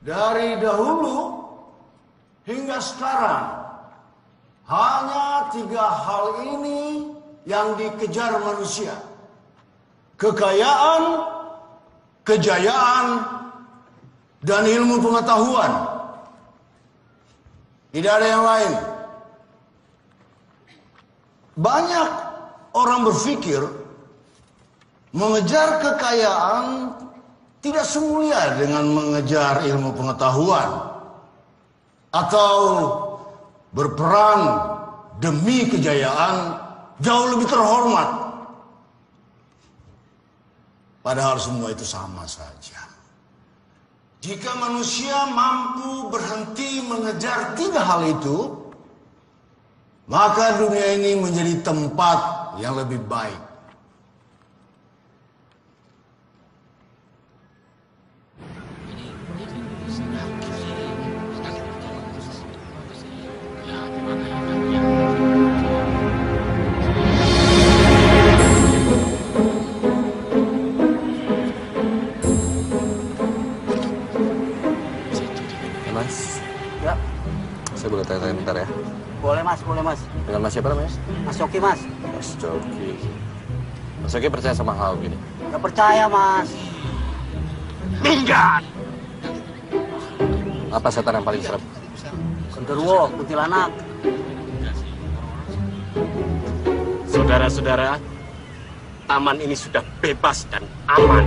Dari dahulu hingga sekarang, hanya 3 hal ini yang dikejar manusia. Kekayaan, kejayaan, dan ilmu pengetahuan. Tidak ada yang lain. Banyak orang berpikir mengejar kekayaan tidak semulia dengan mengejar ilmu pengetahuan atau berperang demi kejayaan jauh lebih terhormat. Padahal semua itu sama saja. Jika manusia mampu berhenti mengejar 3 hal itu, maka dunia ini menjadi tempat yang lebih baik. Saya boleh tanya-tanya bentar ya? Boleh mas, boleh mas. Dengan mas siapa namanya? Mas Coki mas. Mas Coki. Mas Coki percaya sama hal begini? Gak percaya mas. Minggat! Apa setan yang paling serem? Genderuwo, kuntilanak. Saudara-saudara, taman ini sudah bebas dan aman.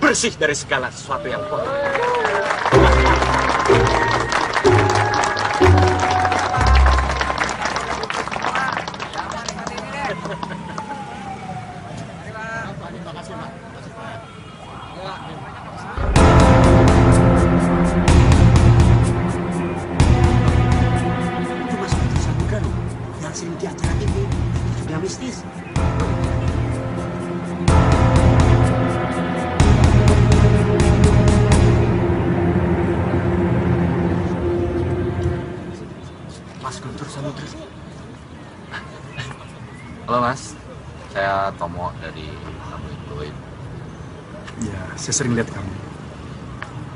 Bersih dari segala sesuatu yang kotor. Mistis. Mas Guntur Samudra. Halo mas, saya Tomo dari Tamu Influid. Ya, saya sering lihat kamu.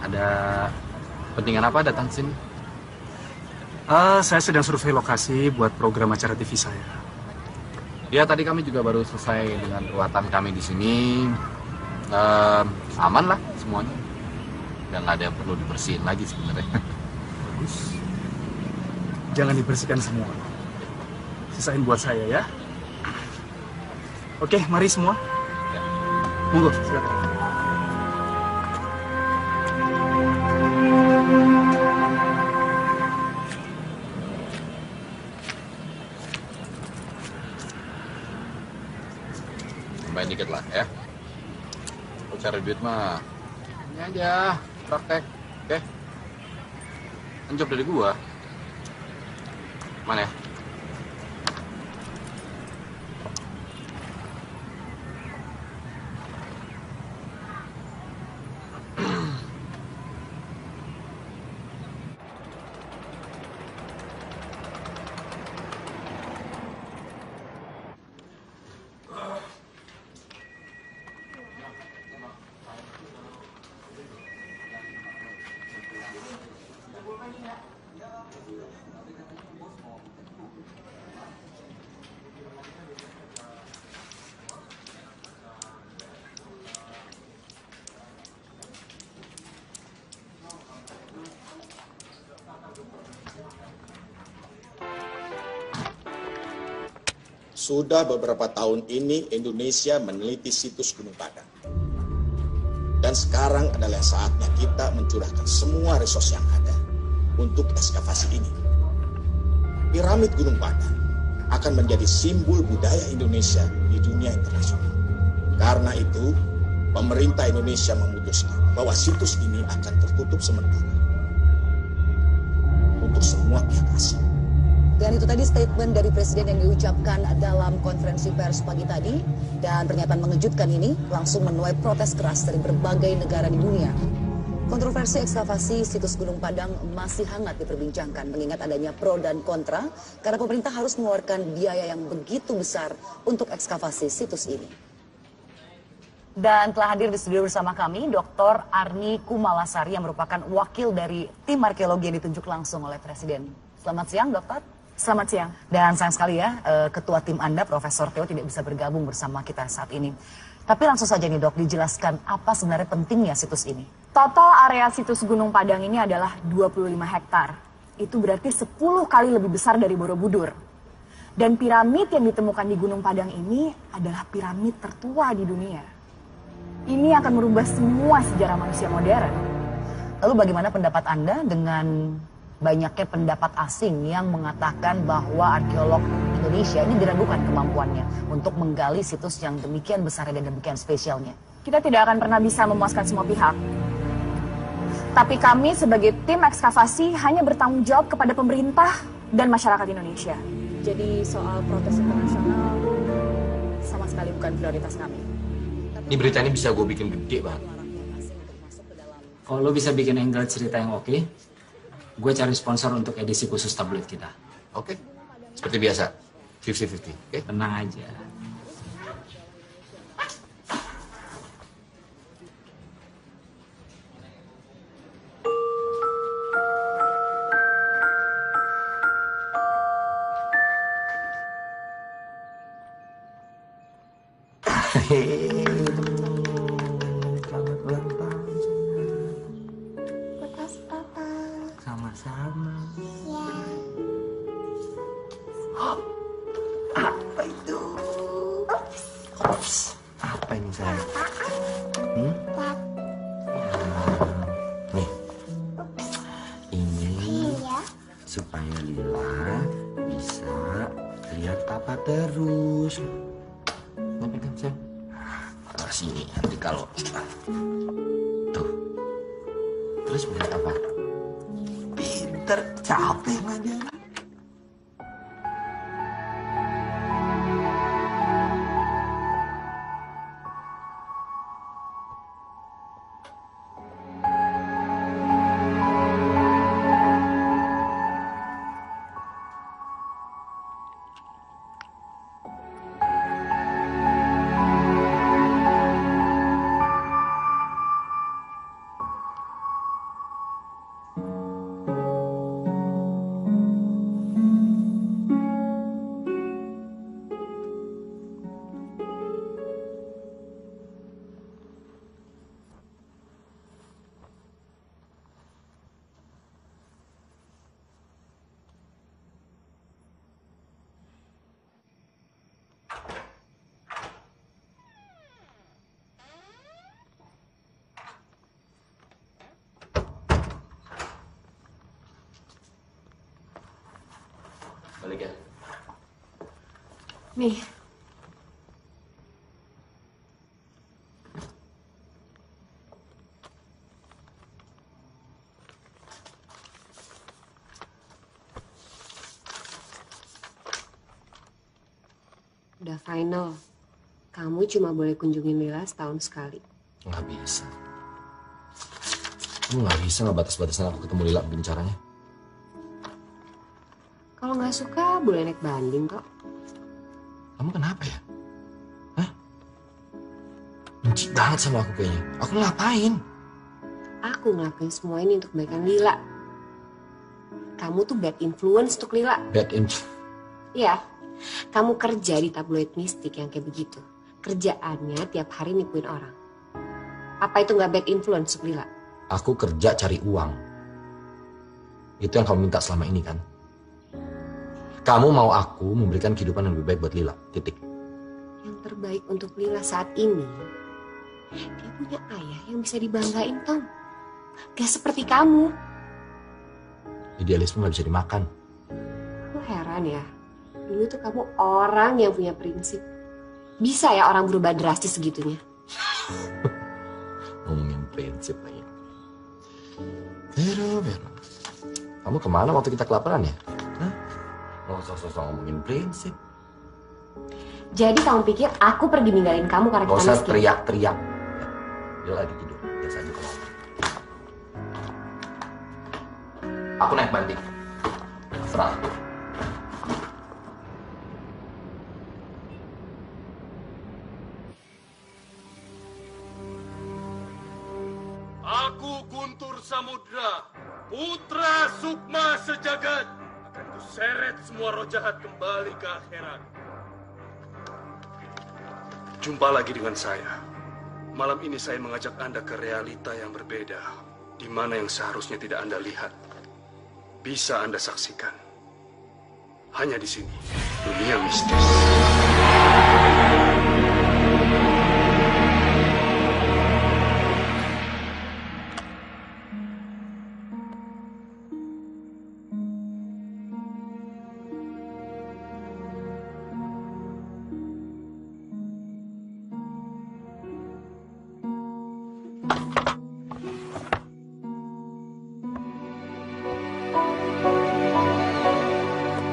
Ada kepentingan apa datang sini? Saya sedang survei lokasi buat program acara TV saya. Ya tadi kami juga baru selesai dengan ruatan kami di sini. Aman lah semuanya. Dan nggak ada yang perlu dibersihin lagi sebenarnya. Bagus. Jangan dibersihkan semua. Sisain buat saya ya. Oke, mari semua. Ya. Monggo, silakan. Main dikit lah ya. Kalau cari duit mah ini aja praktek, oke? Anjop dari gua. Mana ya? Sudah beberapa tahun ini Indonesia meneliti situs Gunung Padang. Dan sekarang adalah saatnya kita mencurahkan semua resource yang ada untuk ekskavasi ini. Piramid Gunung Padang akan menjadi simbol budaya Indonesia di dunia internasional. Karena itu, pemerintah Indonesia memutuskan bahwa situs ini akan tertutup sementara untuk semua pihak asing. Dan itu tadi statement dari Presiden yang diucapkan dalam konferensi pers pagi tadi. Dan pernyataan mengejutkan ini langsung menuai protes keras dari berbagai negara di dunia. Kontroversi ekskavasi situs Gunung Padang masih hangat diperbincangkan mengingat adanya pro dan kontra karena pemerintah harus mengeluarkan biaya yang begitu besar untuk ekskavasi situs ini. Dan telah hadir di studio bersama kami Dr. Arni Kumalasari yang merupakan wakil dari tim arkeologi yang ditunjuk langsung oleh Presiden. Selamat siang, Dokter. Selamat siang. Dan sayang sekali ya, Ketua tim Anda, Profesor Theo tidak bisa bergabung bersama kita saat ini. Tapi langsung saja nih dok, dijelaskan apa sebenarnya pentingnya situs ini. Total area situs Gunung Padang ini adalah 25 hektar. Itu berarti 10 kali lebih besar dari Borobudur. Dan piramid yang ditemukan di Gunung Padang ini adalah piramid tertua di dunia. Ini akan merubah semua sejarah manusia modern. Lalu bagaimana pendapat Anda dengan banyaknya pendapat asing yang mengatakan bahwa arkeolog Indonesia ini diragukan kemampuannya untuk menggali situs yang demikian besar dan demikian spesialnya? Kita tidak akan pernah bisa memuaskan semua pihak. Tapi kami sebagai tim ekskavasi hanya bertanggung jawab kepada pemerintah dan masyarakat Indonesia. Jadi soal protes internasional sama sekali bukan prioritas kami. Ini berita ini bisa gue bikin gede banget. Kalau lo bisa bikin angle cerita yang oke, gue cari sponsor untuk edisi khusus tabloid kita. Oke, seperti biasa, 50-50, oke? Tenang aja. Selamat ulang tahun. Makasih Papa. Sama-sama. Ya. Apa itu? Ops. Apa ini sayang? Pap. Nih. Ini Iya. supaya Lila bisa lihat papa terus. Nih pegang sayang. Taruh sini nanti kalau tuh. Terus melihat apa? Pinter, capek aja. Balik ya. Nih, udah final. Kamu cuma boleh kunjungin Lila setahun sekali. Nggak bisa. Kamu nggak bisa nggak batas-batasan aku ketemu Lila begini caranya. Kalau nggak suka, boleh naik banding kok. Kamu kenapa ya? Hah? Benci banget sama aku kayaknya. Aku ngapain? Aku ngelakuin semua ini untuk kebaikan Lila. Kamu tuh bad influence untuk Lila. Bad influence. Iya, kamu kerja di tabloid mistik yang kayak begitu. Kerjaannya tiap hari nipuin orang. Apa itu nggak bad influence untuk Lila? Aku kerja cari uang. Itu yang kamu minta selama ini kan? Kamu mau aku memberikan kehidupan yang lebih baik buat Lila, titik. Yang terbaik untuk Lila saat ini, dia punya ayah yang bisa dibanggain, Tom. Gak seperti kamu. Idealisme gak bisa dimakan. Aku heran ya, dulu tuh kamu orang yang punya prinsip. Bisa ya orang berubah drastis segitunya? Ngomongin prinsip lagi. Vero. Kamu kemana waktu kita kelaparan ya? Hah? Mau sosok ngomongin prinsip. Jadi kamu pikir aku pergi ninggalin kamu karena kita miskin? Gak usah teriak-teriak. Dia lagi tidur, biasa aja kalau. Aku naik banting. Serah. Aku Guntur Samudra, putra Sukma sejagat, akan kuseret semua roh jahat kembali ke akhirat. Jumpa lagi dengan saya. Malam ini saya mengajak Anda ke realita yang berbeda, di mana yang seharusnya tidak Anda lihat, bisa Anda saksikan. Hanya di sini, dunia mistis.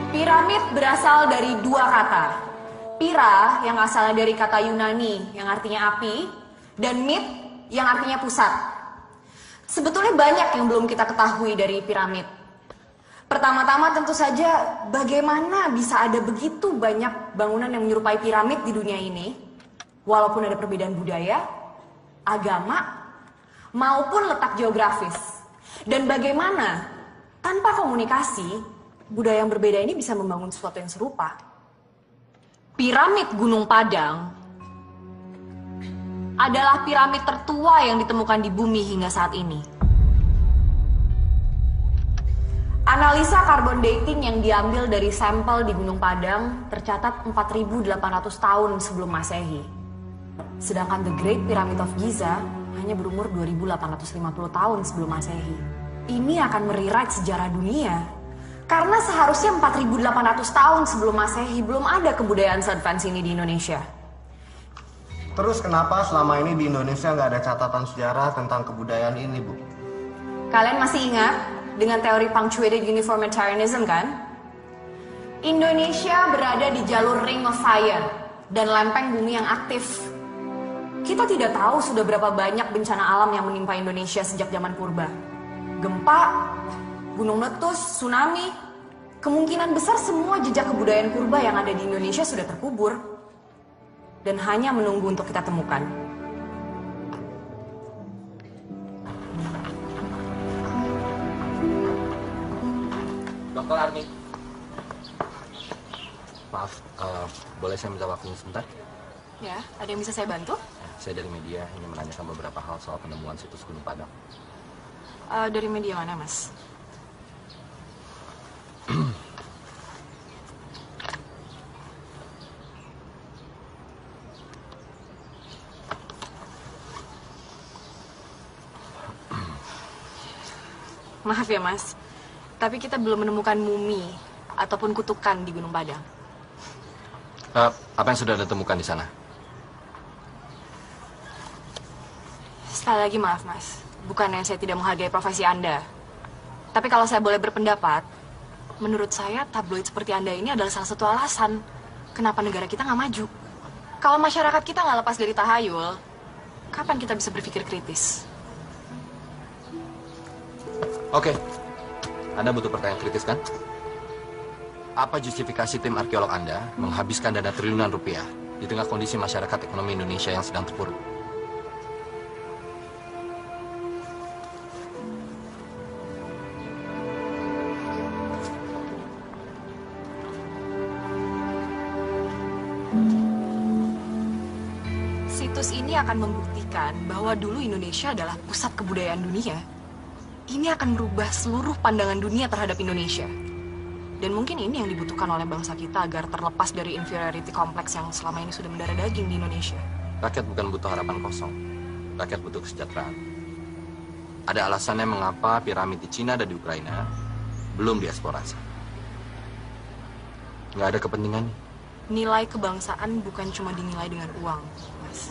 Piramid berasal dari dua kata. Pira yang asalnya dari kata Yunani yang artinya api, dan mit yang artinya pusat. Sebetulnya banyak yang belum kita ketahui dari piramid. Pertama-tama tentu saja bagaimana bisa ada begitu banyak bangunan yang menyerupai piramid di dunia ini, walaupun ada perbedaan budaya, agama, maupun letak geografis. Dan bagaimana tanpa komunikasi budaya yang berbeda ini bisa membangun sesuatu yang serupa. Piramid Gunung Padang adalah piramid tertua yang ditemukan di bumi hingga saat ini. Analisa carbon dating yang diambil dari sampel di Gunung Padang tercatat 4.800 tahun sebelum Masehi. Sedangkan The Great Pyramid of Giza hanya berumur 2.850 tahun sebelum Masehi. Ini akan merewrite sejarah dunia. Karena seharusnya 4.800 tahun sebelum Masehi belum ada kebudayaan se-advance ini di Indonesia. Terus kenapa selama ini di Indonesia nggak ada catatan sejarah tentang kebudayaan ini, Bu? Kalian masih ingat dengan teori punctuated uniformitarianism kan? Indonesia berada di jalur Ring of Fire dan lempeng bumi yang aktif. Kita tidak tahu sudah berapa banyak bencana alam yang menimpa Indonesia sejak zaman purba. Gempa, gunung meletus, tsunami, kemungkinan besar semua jejak kebudayaan purba yang ada di Indonesia sudah terkubur dan hanya menunggu untuk kita temukan. Dr. Arni. Maaf, boleh saya minta waktunya sebentar? Ya, ada yang bisa saya bantu? Saya dari media, ingin menanyakan beberapa hal soal penemuan situs Gunung Padang. Dari media mana, Mas? Maaf ya Mas, tapi kita belum menemukan mumi ataupun kutukan di Gunung Padang. Apa yang sudah Anda temukan di sana? Sekali lagi maaf Mas, bukannya saya tidak menghargai profesi Anda. Tapi kalau saya boleh berpendapat, menurut saya tabloid seperti Anda ini adalah salah satu alasan kenapa negara kita nggak maju. Kalau masyarakat kita nggak lepas dari tahayul, kapan kita bisa berpikir kritis? Oke, Anda butuh pertanyaan kritis kan? Apa justifikasi tim arkeolog Anda menghabiskan dana triliunan rupiah di tengah kondisi masyarakat ekonomi Indonesia yang sedang terpuruk? Situs ini akan membuktikan bahwa dulu Indonesia adalah pusat kebudayaan dunia. Ini akan merubah seluruh pandangan dunia terhadap Indonesia. Dan mungkin ini yang dibutuhkan oleh bangsa kita agar terlepas dari inferiority kompleks yang selama ini sudah mendarah daging di Indonesia. Rakyat bukan butuh harapan kosong. Rakyat butuh kesejahteraan. Ada alasannya mengapa piramid di Cina dan di Ukraina belum dieksplorasi. Nggak ada kepentingannya. Nilai kebangsaan bukan cuma dinilai dengan uang, Mas.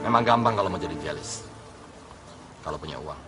Memang gampang kalau mau jadi idealis. Kalau punya uang.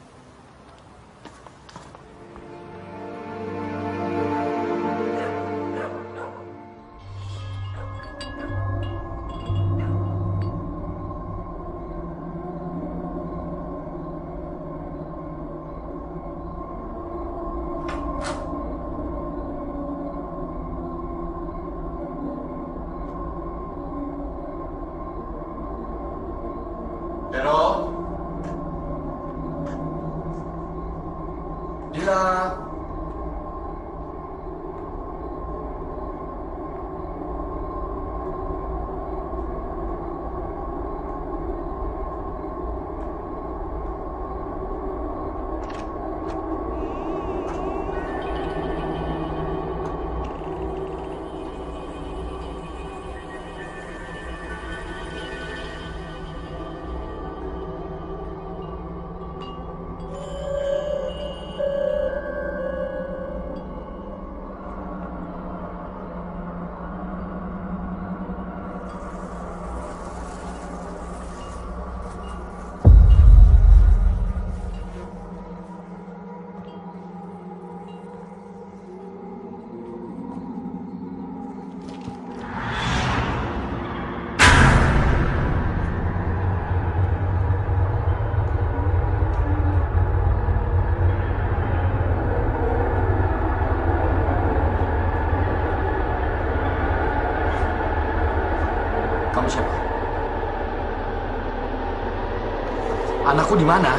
Anakku di mana?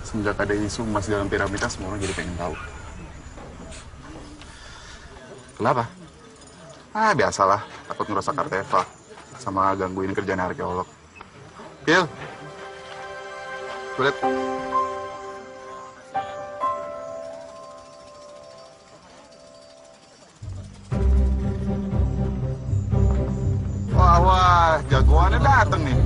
Semenjak ada isu emas dalam piramida, semua orang jadi pengen tahu. Kenapa? Biasalah, takut ngerusak artefak sama gangguin kerjaan arkeolog. Pil, kulit. Wah, jagoannya dateng nih.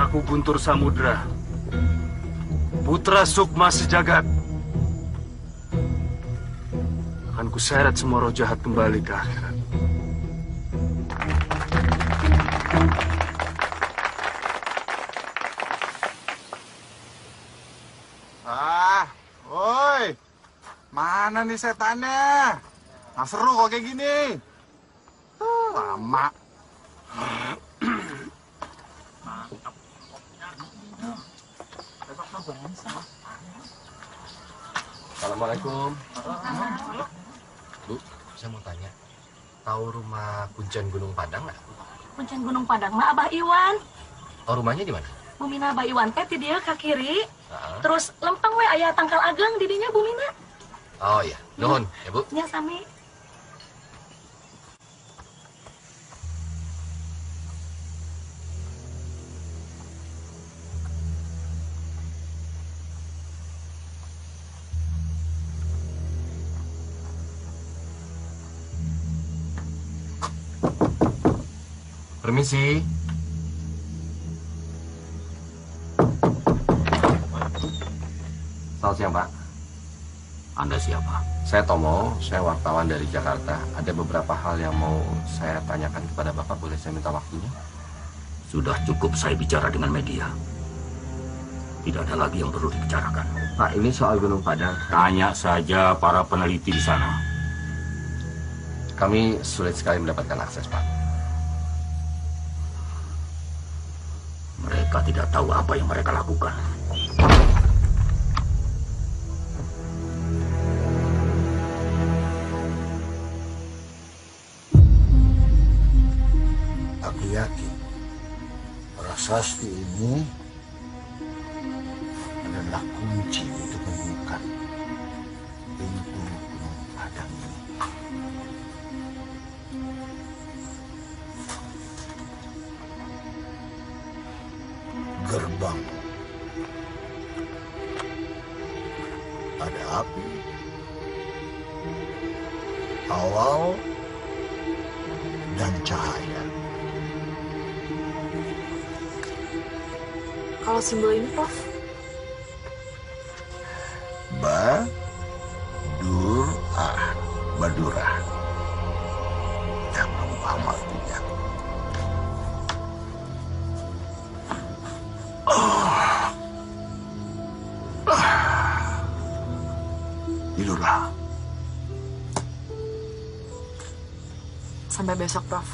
Aku Guntur Samudra, putra Sukma Sejagat. Akan kuseret semua roh jahat kembali ke akhirat. Woi, mana nih setannya? Nggak seru kok kayak gini. Lama. Assalamualaikum. Bu, saya mau tanya, tahu rumah Kuncen Gunung Padang nggak? Kuncen Gunung Padang mah Abah Iwan. Oh, rumahnya di mana? Bumina Abah Iwan teh di dia ke kiri. Terus lempeng we aya tangkal ageng di dinya Bumina. Oh iya, nuhun ya Bu. Nya sami. Permisi. Selamat siang, Pak. Anda siapa? Saya Tomo, saya wartawan dari Jakarta. Ada beberapa hal yang mau saya tanyakan kepada Bapak, boleh saya minta waktunya? Sudah cukup saya bicara dengan media. Tidak ada lagi yang perlu dibicarakan. Pak, ini soal Gunung Padang. Tanya saja para peneliti di sana. Kami sulit sekali mendapatkan akses, Pak. Mereka tidak tahu apa yang mereka lakukan. Aku yakin prasasti ini adalah kunci untuk membuka pintu Gunung Padang ini. Gerbang ada api, awal, dan cahaya. Kalau simbol ini, Prof? Badurah. Yang kamu paham artinya. Tidurlah. Sampai besok, Prof.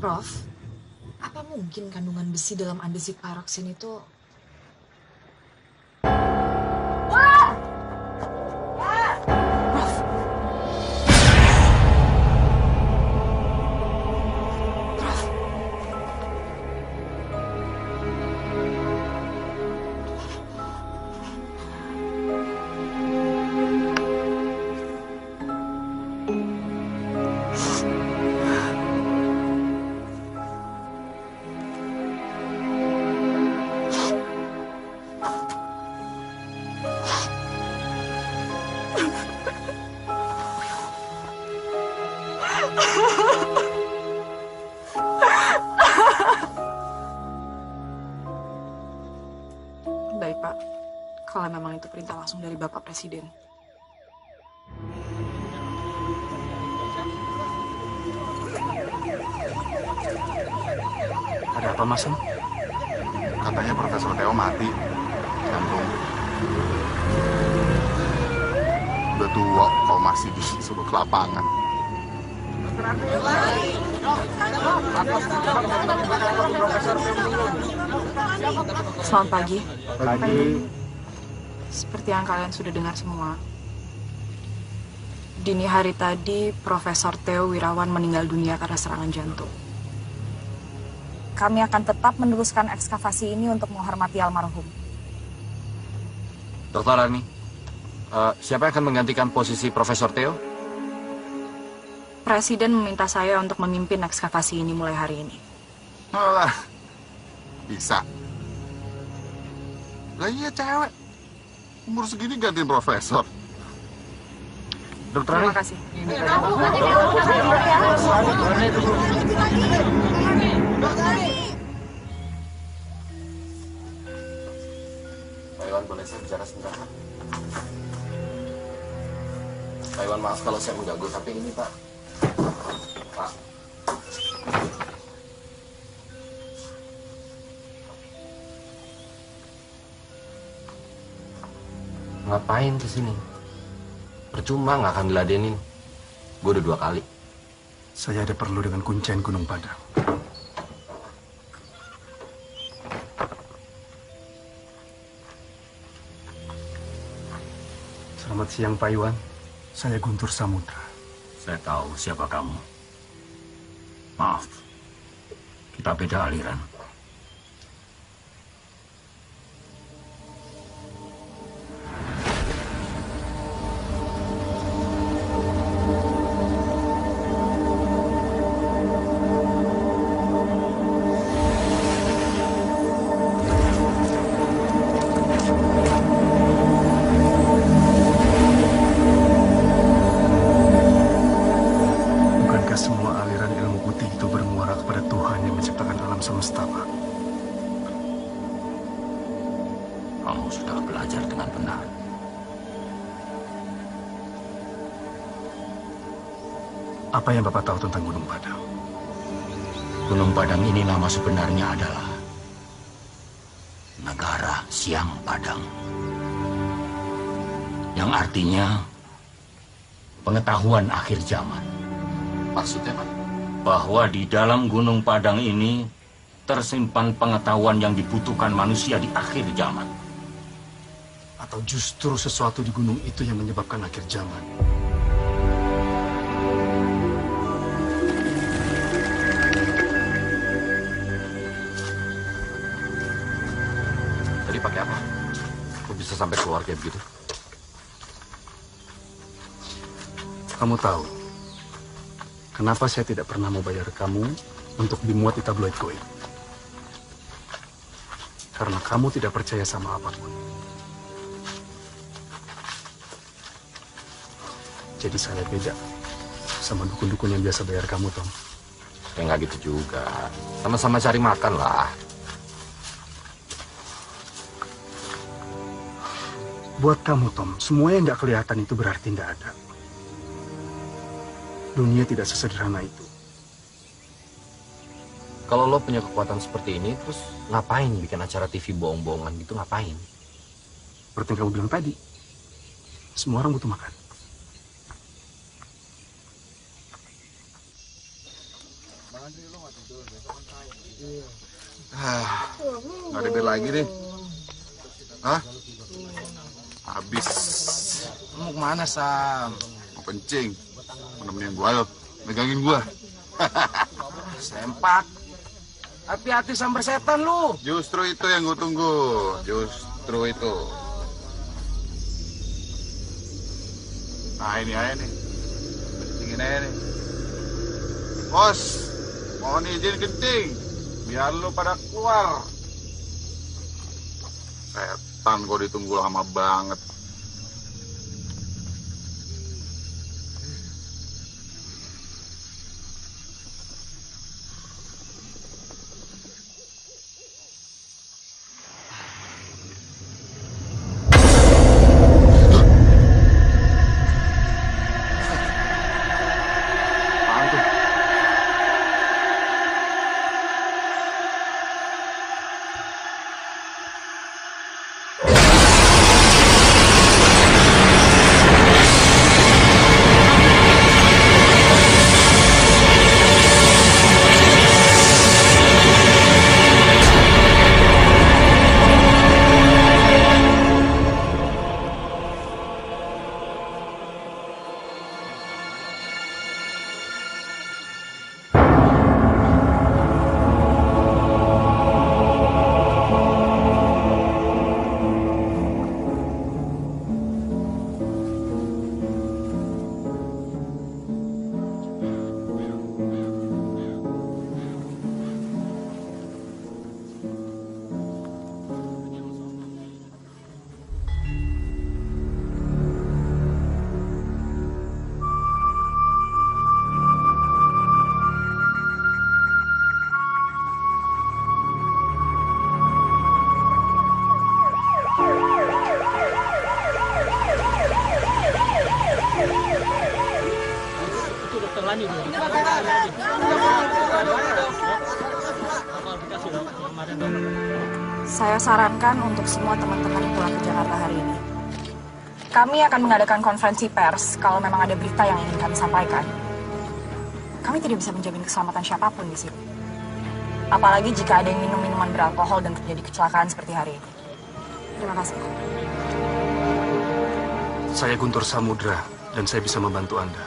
Prof, apa mungkin kandungan besi dalam andesit paroksin itu... Baik, Pak. Kalau memang itu perintah langsung dari Bapak Presiden. Ada apa, Mas? Katanya Profesor Theo mati. Jantung. Udah tua kok masih disuruh ke lapangan. Selamat pagi. Pagi. Seperti yang kalian sudah dengar semua, dini hari tadi Profesor Theo Wirawan meninggal dunia karena serangan jantung. Kami akan tetap meneruskan ekskavasi ini untuk menghormati almarhum. Dr. Armi, siapa yang akan menggantikan posisi Profesor Theo? Presiden meminta saya untuk memimpin ekskavasi ini mulai hari ini. Alah, bisa. Lah iya cewek. Umur segini gantiin profesor. Dokter Terima kasih. Pak Iwan, boleh saya bicara sebentar? Pak Iwan, maaf kalau saya mengganggu, tapi ini Pak. Pak. Ngapain kesini? Percuma, nggak akan diladenin. Gue udah 2 kali. Saya ada perlu dengan kuncen Gunung Padang. Selamat siang, Pak Iwan. Saya Guntur Samudra. Saya tahu siapa kamu. Maaf, kita beda aliran. Kamu sudah belajar dengan benar. Apa yang Bapak tahu tentang Gunung Padang? Gunung Padang ini nama sebenarnya adalah Negara Siang Padang. Yang artinya pengetahuan akhir zaman. Maksudnya, Pak? Bahwa di dalam Gunung Padang ini tersimpan pengetahuan yang dibutuhkan manusia di akhir zaman. Atau justru sesuatu di gunung itu yang menyebabkan akhir zaman? Tadi pakai apa? Kok bisa sampai keluar kayak begitu? Kamu tahu kenapa saya tidak pernah mau bayar kamu untuk dimuat di tabloid Goib? Karena kamu tidak percaya sama apapun. Jadi saya beda sama dukun-dukun yang biasa bayar kamu, Tom. Ya nggak gitu juga. Sama-sama cari makan lah. Buat kamu, Tom, semua yang nggak kelihatan itu berarti nggak ada. Dunia tidak sesederhana itu. Kalau lo punya kekuatan seperti ini, terus ngapain bikin acara TV bohong-bohongan gitu, ngapain? Seperti yang kamu bilang tadi, semua orang butuh makan. Nggak ada bir lagi nih. Hah? Habis. Mau kemana, Sam? Mau kencing. Mau nemenin gua, lo. Megangin gua. Sempak. Hati-hati sambar setan lu. Justru itu yang gue tunggu. Justru itu. Nah ini aja nih. Kencingin aja nih. Bos, mohon izin kencing. Biar lu pada keluar. Setan kok ditunggu lama banget. Saya sarankan untuk semua teman-teman yang pulang ke Jakarta hari ini. Kami akan mengadakan konferensi pers kalau memang ada berita yang ingin kami sampaikan. Kami tidak bisa menjamin keselamatan siapapun di sini. Apalagi jika ada yang minum minuman beralkohol dan terjadi kecelakaan seperti hari ini. Terima kasih. Saya Guntur Samudra dan saya bisa membantu Anda.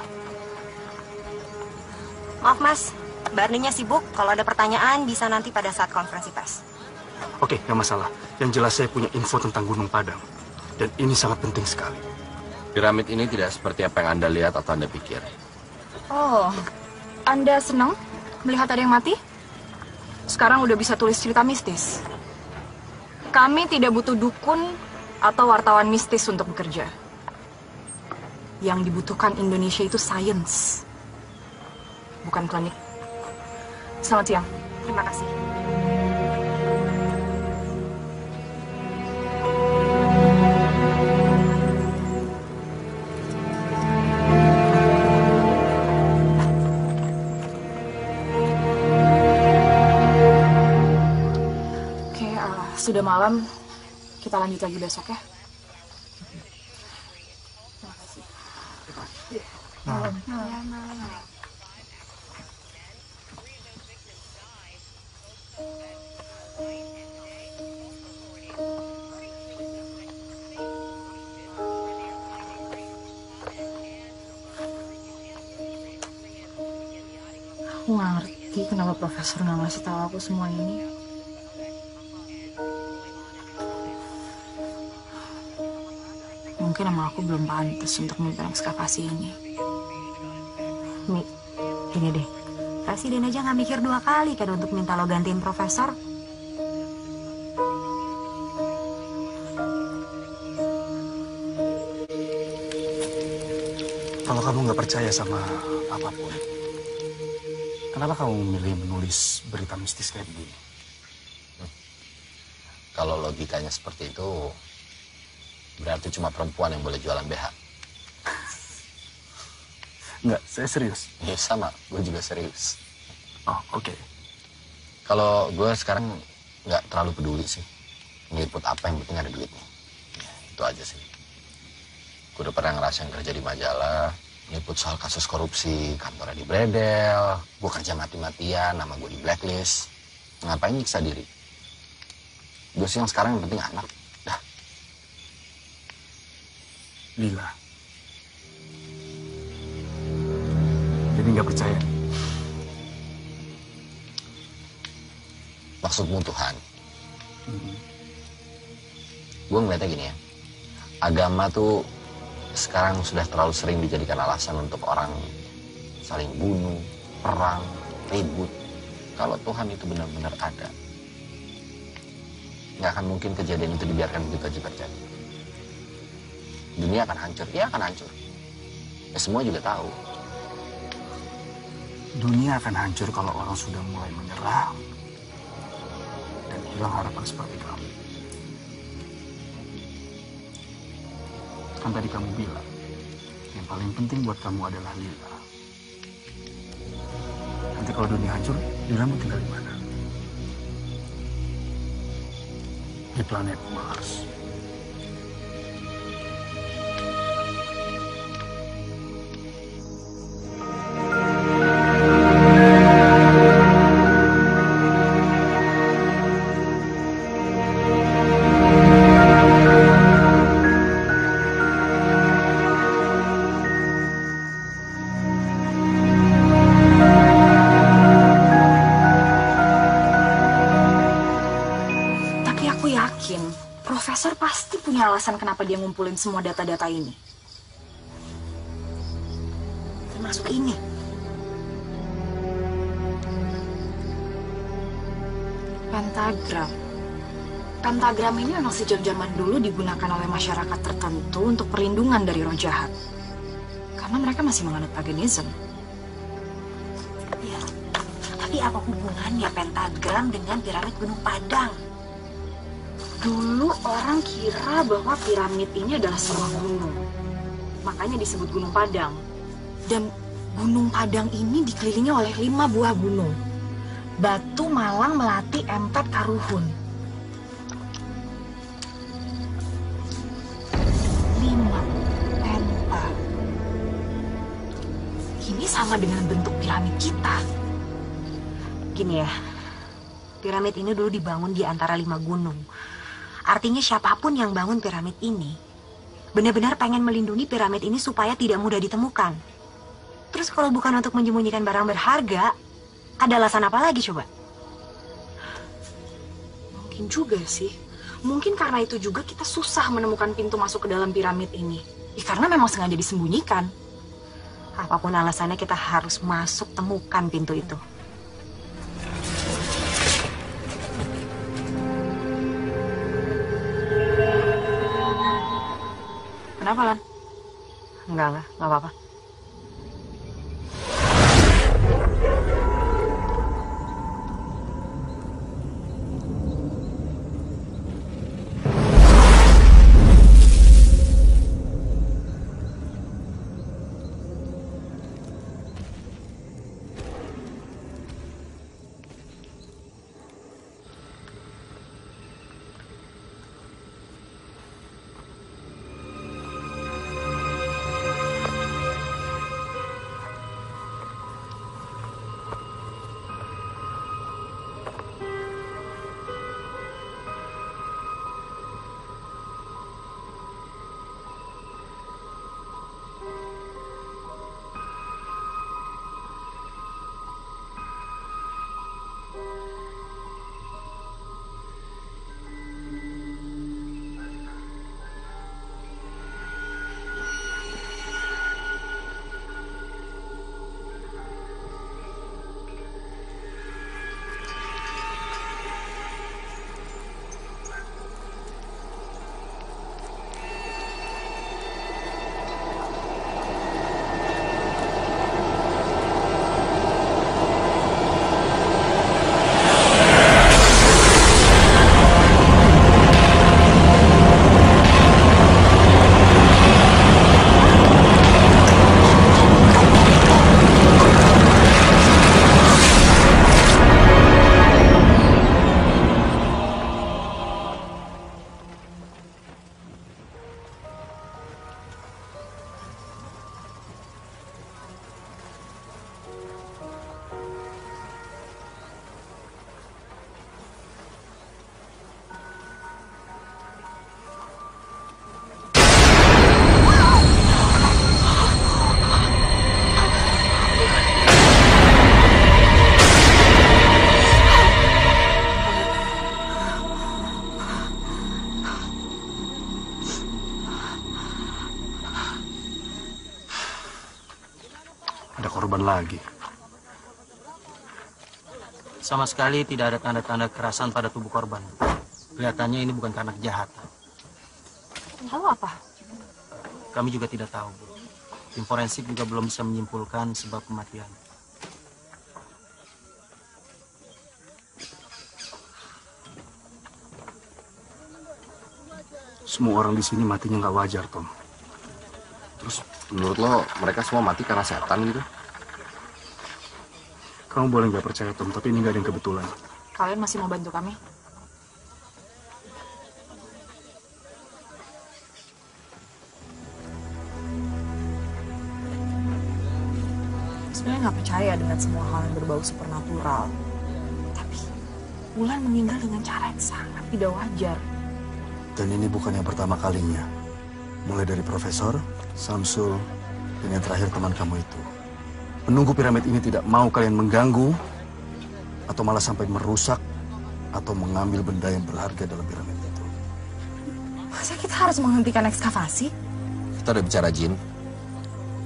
Maaf Mas, Mbak Arninya sibuk. Kalau ada pertanyaan bisa nanti pada saat konferensi pers. Oke, nggak masalah. Yang jelas saya punya info tentang Gunung Padang. Dan ini sangat penting sekali. Piramid ini tidak seperti apa yang Anda lihat atau Anda pikir. Oh, Anda senang melihat ada yang mati? Sekarang udah bisa tulis cerita mistis. Kami tidak butuh dukun atau wartawan mistis untuk bekerja. Yang dibutuhkan Indonesia itu sains, bukan klinik. Selamat siang. Terima kasih. Sudah malam, kita lanjut lagi besok ya. Terima kasih. Malam. Aku nggak ngerti kenapa profesor nggak ngasih tahu aku semua ini. Mungkin emang aku belum pantas untuk memimpin ekskavasi ini. Mi, gini deh. Presiden aja nggak mikir 2 kali kan untuk minta lo gantiin profesor. Kalau kamu nggak percaya sama apapun, kenapa kamu memilih menulis berita mistis kayak begini? Kalau logikanya seperti itu, berarti cuma perempuan yang boleh jualan BH. Enggak, saya serius. Iya sama, gue juga serius. Oh, oke. Kalau gue sekarang nggak terlalu peduli sih. Ngeliput apa yang penting ada duitnya. Ya, itu aja sih. Gue udah pernah ngerasain kerja di majalah, Nyebut soal kasus korupsi, kantornya dibredel, gue kerja mati-matian, nama gue di blacklist. Ngapain nyiksa diri? Gue sih yang sekarang yang penting anak. Dah. Lila. Jadi nggak percaya? Maksudmu Tuhan? Gue ngeliatnya gini ya. Agama tuh sekarang sudah terlalu sering dijadikan alasan untuk orang saling bunuh, perang, ribut. Kalau Tuhan itu benar-benar ada, nggak akan mungkin kejadian itu dibiarkan begitu aja terjadi. Dunia akan hancur, ya akan hancur. Ya semua juga tahu. Dunia akan hancur kalau orang sudah mulai menyerah dan hilang harapan seperti kamu. Kan tadi kamu bilang, yang paling penting buat kamu adalah Lila. Nanti kalau dunia hancur, Lila mau tinggal di mana? Di planet Mars. Profesor pasti punya alasan kenapa dia ngumpulin semua data-data ini. Termasuk ini. Pentagram. Pentagram ini memang sejak zaman dulu digunakan oleh masyarakat tertentu untuk perlindungan dari roh jahat. Karena mereka masih menganut paganisme. Iya. Tapi apa hubungannya pentagram dengan piramid Gunung Padang? Dulu orang kira bahwa piramid ini adalah sebuah gunung. Makanya disebut Gunung Padang. Dan Gunung Padang ini dikelilingi oleh 5 buah gunung. Batu, Malang, Melati, Empet, Karuhun. 5 penta. Ini sama dengan bentuk piramid kita. Gini ya, piramid ini dulu dibangun di antara 5 gunung. Artinya siapapun yang bangun piramid ini benar-benar pengen melindungi piramid ini supaya tidak mudah ditemukan. Terus kalau bukan untuk menyembunyikan barang berharga, ada alasan apa lagi coba? Mungkin juga sih. Mungkin karena itu juga kita susah menemukan pintu masuk ke dalam piramid ini. Ya, karena memang sengaja disembunyikan. Apapun alasannya kita harus masuk temukan pintu itu. Kenapa, Lan? Enggak apa-apa. Ada korban lagi. Sama sekali tidak ada tanda-tanda kekerasan pada tubuh korban. Kelihatannya ini bukan karena kejahatan. Lalu apa? Kami juga tidak tahu. Tim forensik juga belum bisa menyimpulkan sebab kematian. Semua orang di sini matinya nggak wajar, Tom. Terus menurut lo mereka semua mati karena setan gitu? Kamu boleh nggak percaya, Tom, tapi ini nggak ada yang kebetulan. Kalian masih mau bantu kami? Sebenarnya nggak percaya dengan semua hal yang berbau supernatural. Tapi Wulan meninggal dengan cara yang sangat tidak wajar. Dan ini bukan yang pertama kalinya. Mulai dari Profesor, Samsul, dan yang terakhir teman kamu itu. Penunggu piramid ini tidak mau kalian mengganggu, atau malah sampai merusak, atau mengambil benda yang berharga dalam piramid itu. Masa kita harus menghentikan ekskavasi? Kita udah bicara jin.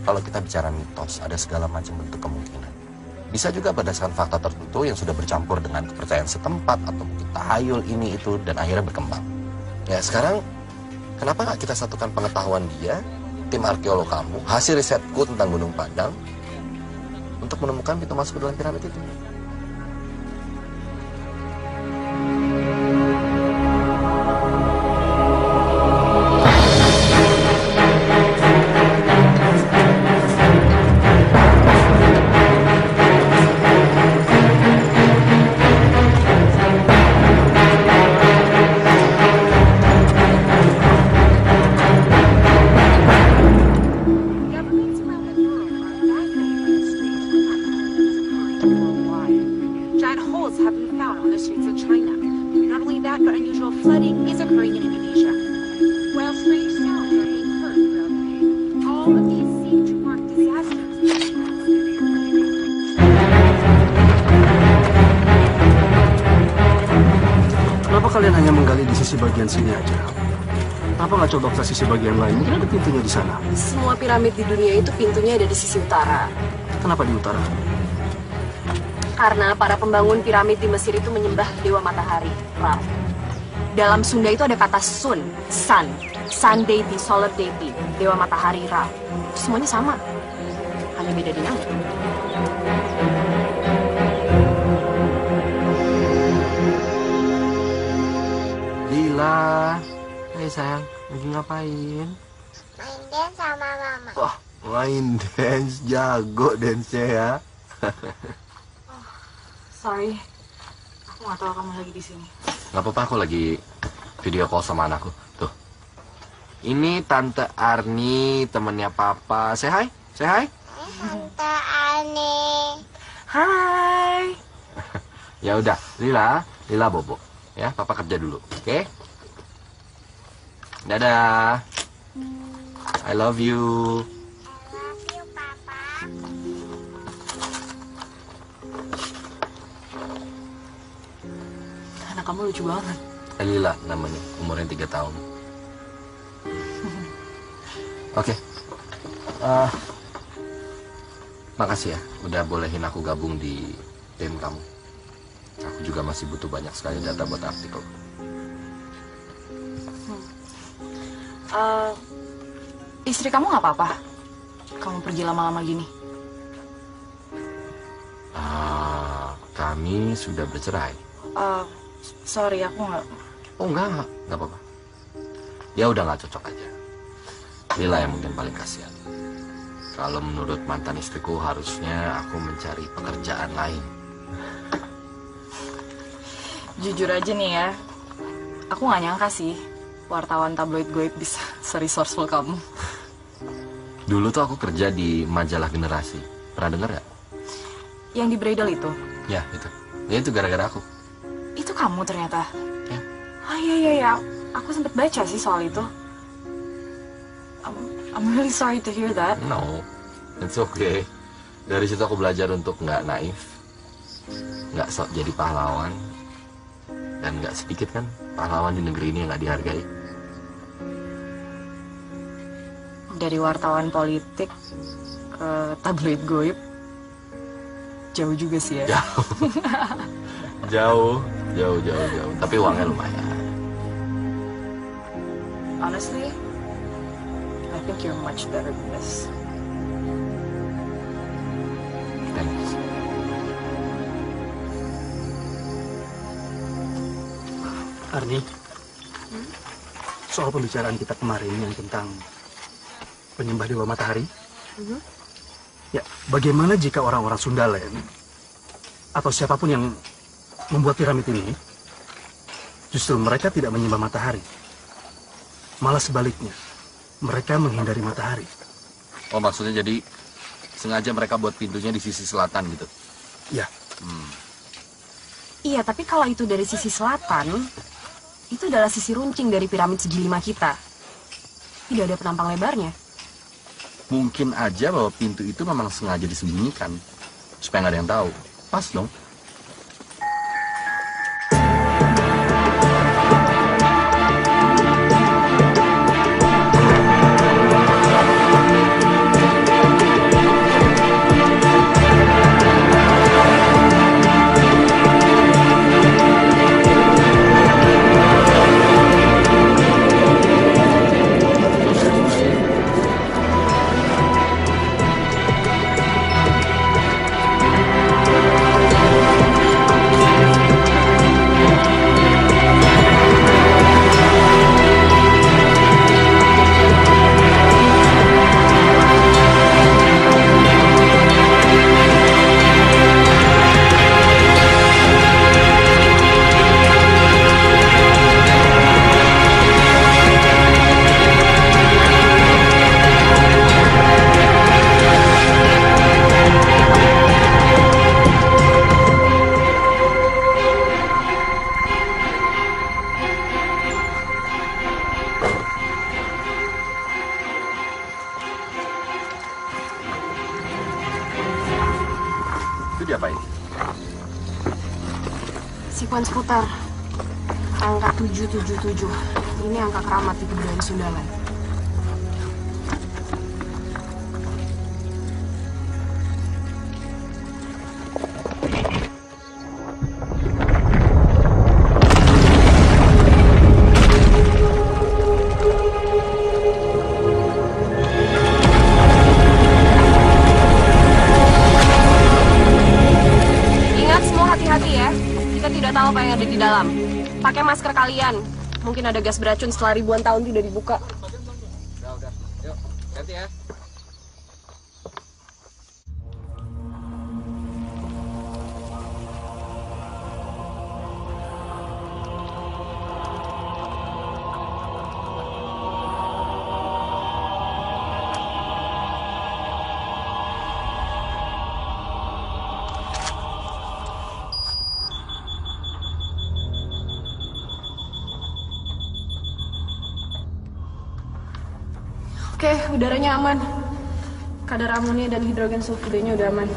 Kalau kita bicara mitos, ada segala macam bentuk kemungkinan. Bisa juga berdasarkan fakta tertentu yang sudah bercampur dengan kepercayaan setempat, atau mungkin tahayul ini itu, dan akhirnya berkembang. Ya sekarang, kenapa nggak kita satukan pengetahuan dia, tim arkeolog kamu, hasil risetku tentang Gunung Padang, untuk menemukan pintu masuk ke dalam piramid itu? Kalian hanya menggali di sisi bagian sini aja. Kenapa nggak coba ke sisi bagian lain? Mungkin ada pintunya di sana. Semua piramid di dunia itu pintunya ada di sisi utara. Kenapa di utara? Karena para pembangun piramid di Mesir itu menyembah dewa matahari, Ra. Dalam Sunda itu ada kata sun, sun deity, solar deity, dewa matahari, Ra. Semuanya sama, hanya beda di nama. Lila, hai sayang, lagi ngapain? Main dance sama mama. Wah, main dance, jago dance-nya ya. Sorry, aku nggak tahu kamu lagi di sini. Gak apa-apa, aku lagi video call sama anakku. Tuh, ini Tante Arni, temennya Papa. Say hi, say hi. Tante Arni. Hai. Ya udah, Lila bobo. Ya, Papa kerja dulu, oke? Dadah. I love you. Anak kamu lucu banget. Lila namanya, umurnya 3 tahun. Oke. Makasih ya, udah bolehin aku gabung di tim kamu. Aku juga masih butuh banyak sekali data buat artikel. Istri kamu nggak apa-apa? Kamu pergi lama-lama gini? Kami sudah bercerai. Sorry, aku nggak. Oh enggak apa-apa. Ya udah nggak cocok aja. Lila yang mungkin paling kasihan. Kalau menurut mantan istriku harusnya aku mencari pekerjaan lain. Jujur aja nih ya, aku nggak nyangka sih wartawan tabloid goib bisa se-resourceful kamu. Dulu tuh aku kerja di majalah Generasi. Pernah denger ya? Yang di Bridal itu? Ya, itu. Ya itu gara-gara aku. Itu kamu ternyata? Ya. Ah iya. Aku sempat baca sih soal itu. I'm really sorry to hear that. No, it's okay. Dari situ aku belajar untuk nggak naif, nggak sok jadi pahlawan, dan nggak sedikit kan pahlawan di negeri ini yang nggak dihargai. Dari wartawan politik ke tabloid goib. Jauh juga sih ya. Jauh. Jauh. Tapi uangnya lumayan. Honestly, I think you're much better than this. Thanks. Arni, soal pembicaraan kita kemarin yang tentang penyembah Dewa Matahari, ya bagaimana jika orang-orang Sundalen atau siapapun yang membuat piramid ini, justru mereka tidak menyembah matahari, malah sebaliknya, mereka menghindari matahari. Oh, maksudnya jadi sengaja mereka buat pintunya di sisi selatan gitu? Ya. Iya, tapi kalau itu dari sisi selatan, itu adalah sisi runcing dari piramid segi 5 kita. Tidak ada penampang lebarnya. Mungkin aja bahwa pintu itu memang sengaja disembunyikan, supaya nggak ada yang tahu. Pas dong. Sekuens putar angka 777. Ini angka keramat di kebudayaan Sundaland. Ingat semua hati-hati ya. Kita tidak tahu apa yang ada di dalam. Pakai masker kalian. Mungkin ada gas beracun setelah ribuan tahun tidak dibuka. Udah. Yuk, ganti ya. Oke, udaranya aman. Kadar amonia dan hidrogen sulfidenya udah aman.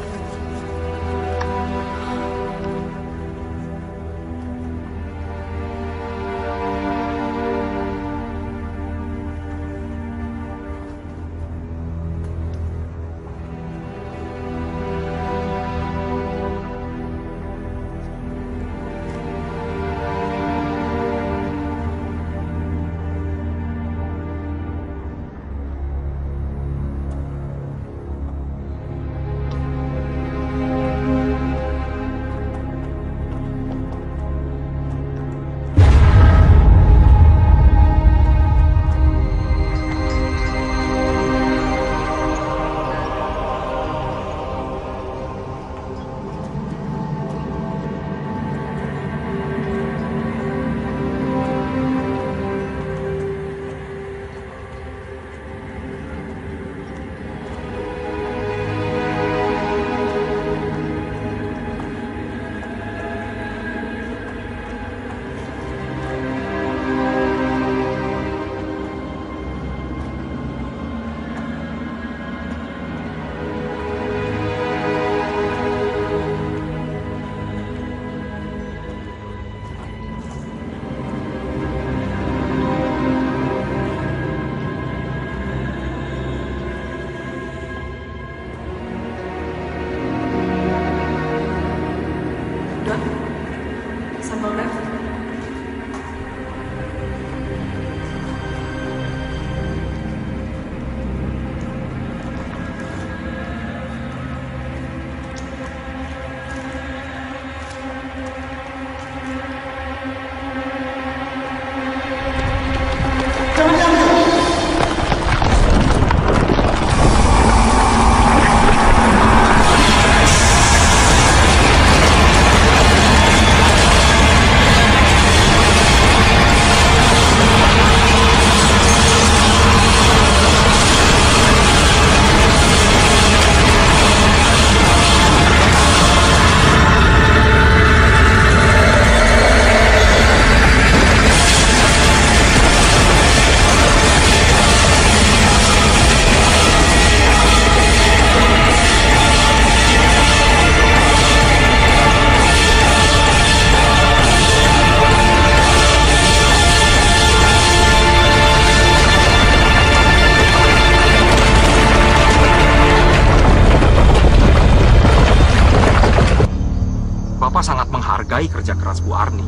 menghargai kerja keras Bu Arni.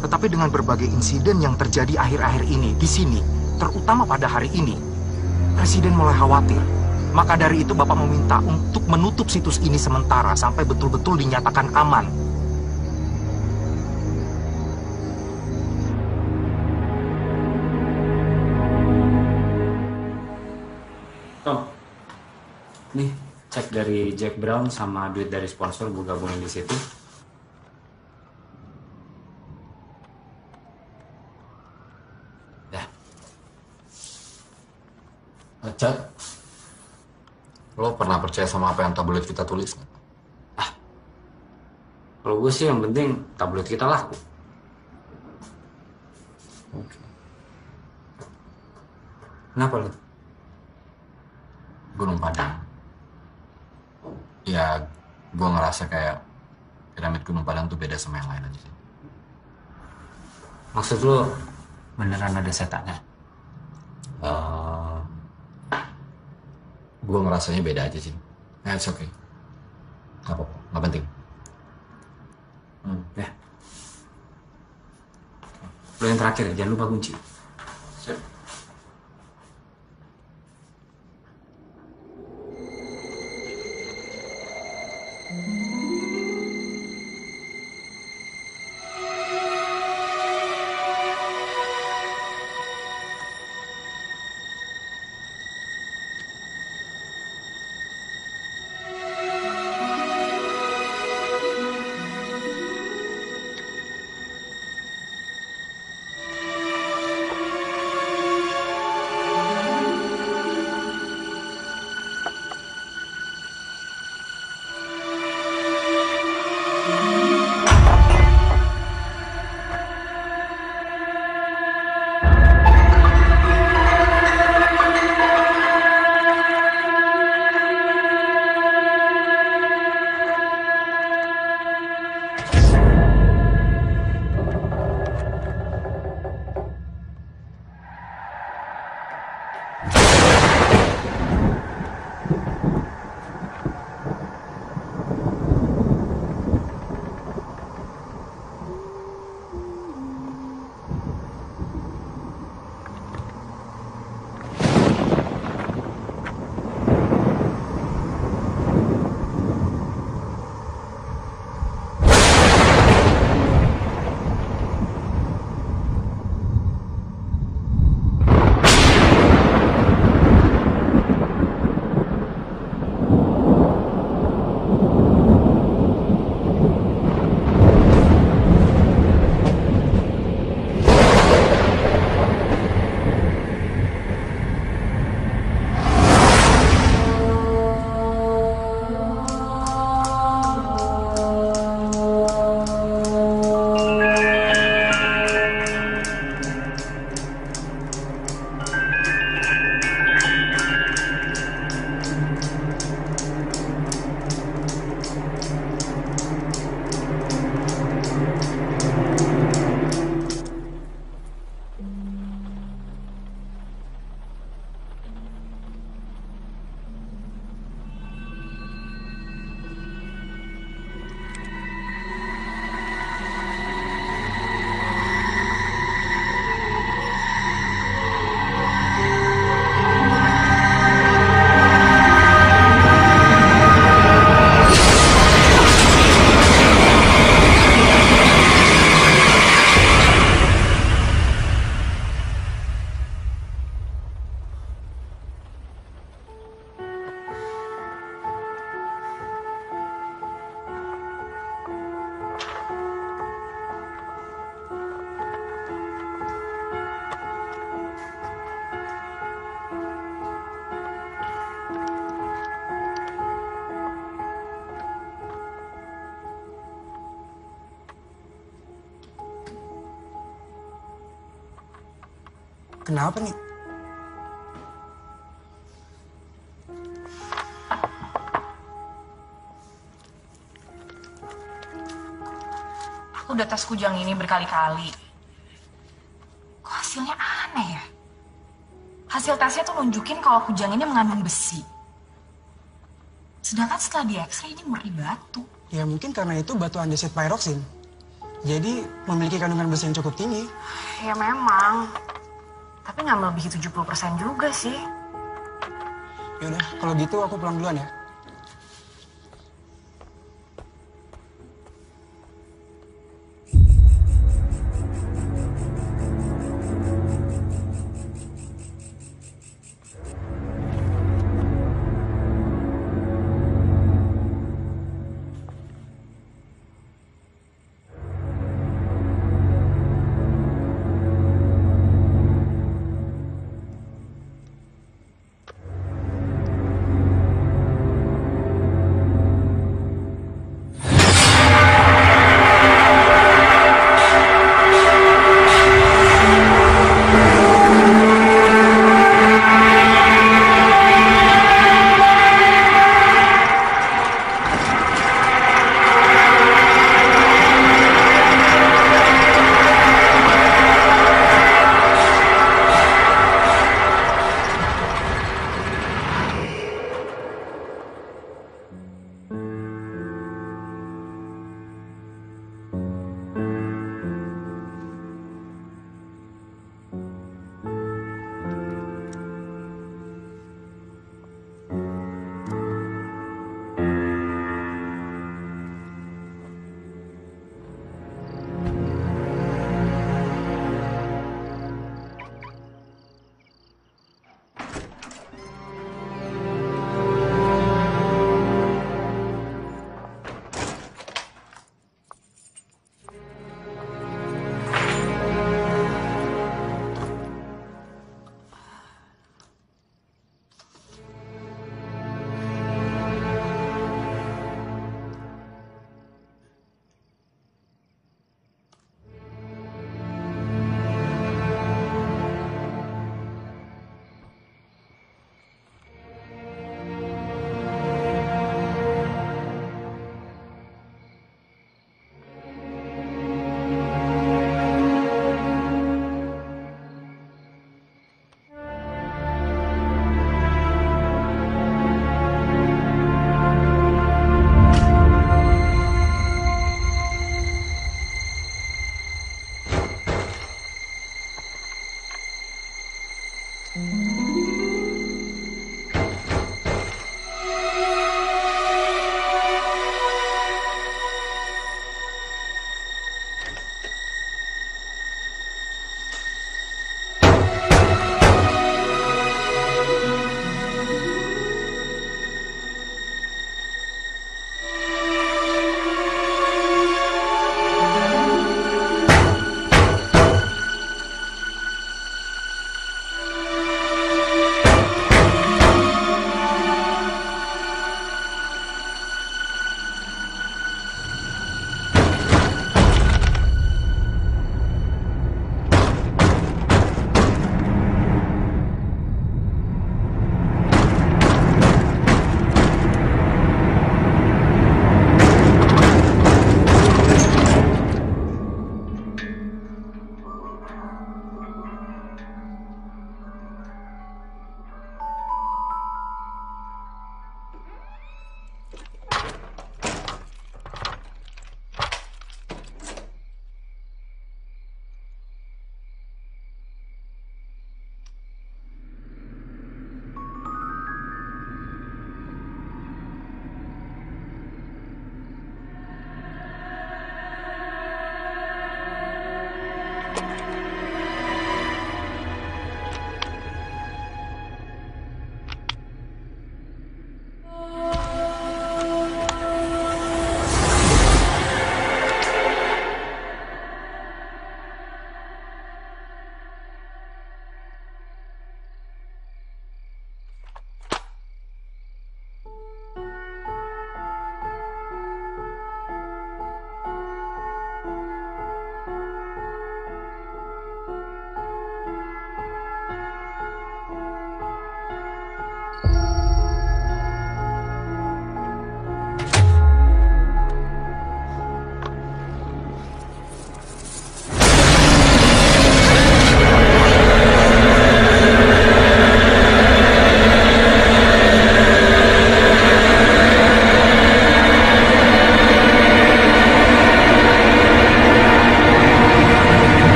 Tetapi dengan berbagai insiden yang terjadi akhir-akhir ini di sini, terutama pada hari ini, Presiden mulai khawatir. Maka dari itu Bapak meminta untuk menutup situs ini sementara sampai betul-betul dinyatakan aman. Tom, nih cek dari Jack Brown sama duit dari sponsor gue gabungin di situ. Ya. Jack, lo pernah percaya sama apa yang tabloid kita tulis? Kalau gue sih yang penting tabloid kita laku. Kenapa lo? Gunung Padang. Ya, gue ngerasa kayak piramid Gunung Padang tuh beda sama yang lain aja sih. Maksud lo beneran ada setannya? Gue ngerasanya beda aja sih. Nah, it's okay. Gak apa-apa, gak penting. Ya. Lo yang terakhir, jangan lupa kunci. Siap. Kenapa nih? Aku udah tes kujang ini berkali-kali. Kok hasilnya aneh ya? Hasil tesnya tuh nunjukin kalau kujang ini mengandung besi. Sedangkan setelah di X-ray ini murni batu. Ya mungkin karena itu batu andesit pyroxene. Jadi memiliki kandungan besi yang cukup tinggi. Ya memang. Tapi nggak melebihi 70% juga sih. Yaudah, kalau gitu aku pulang duluan ya.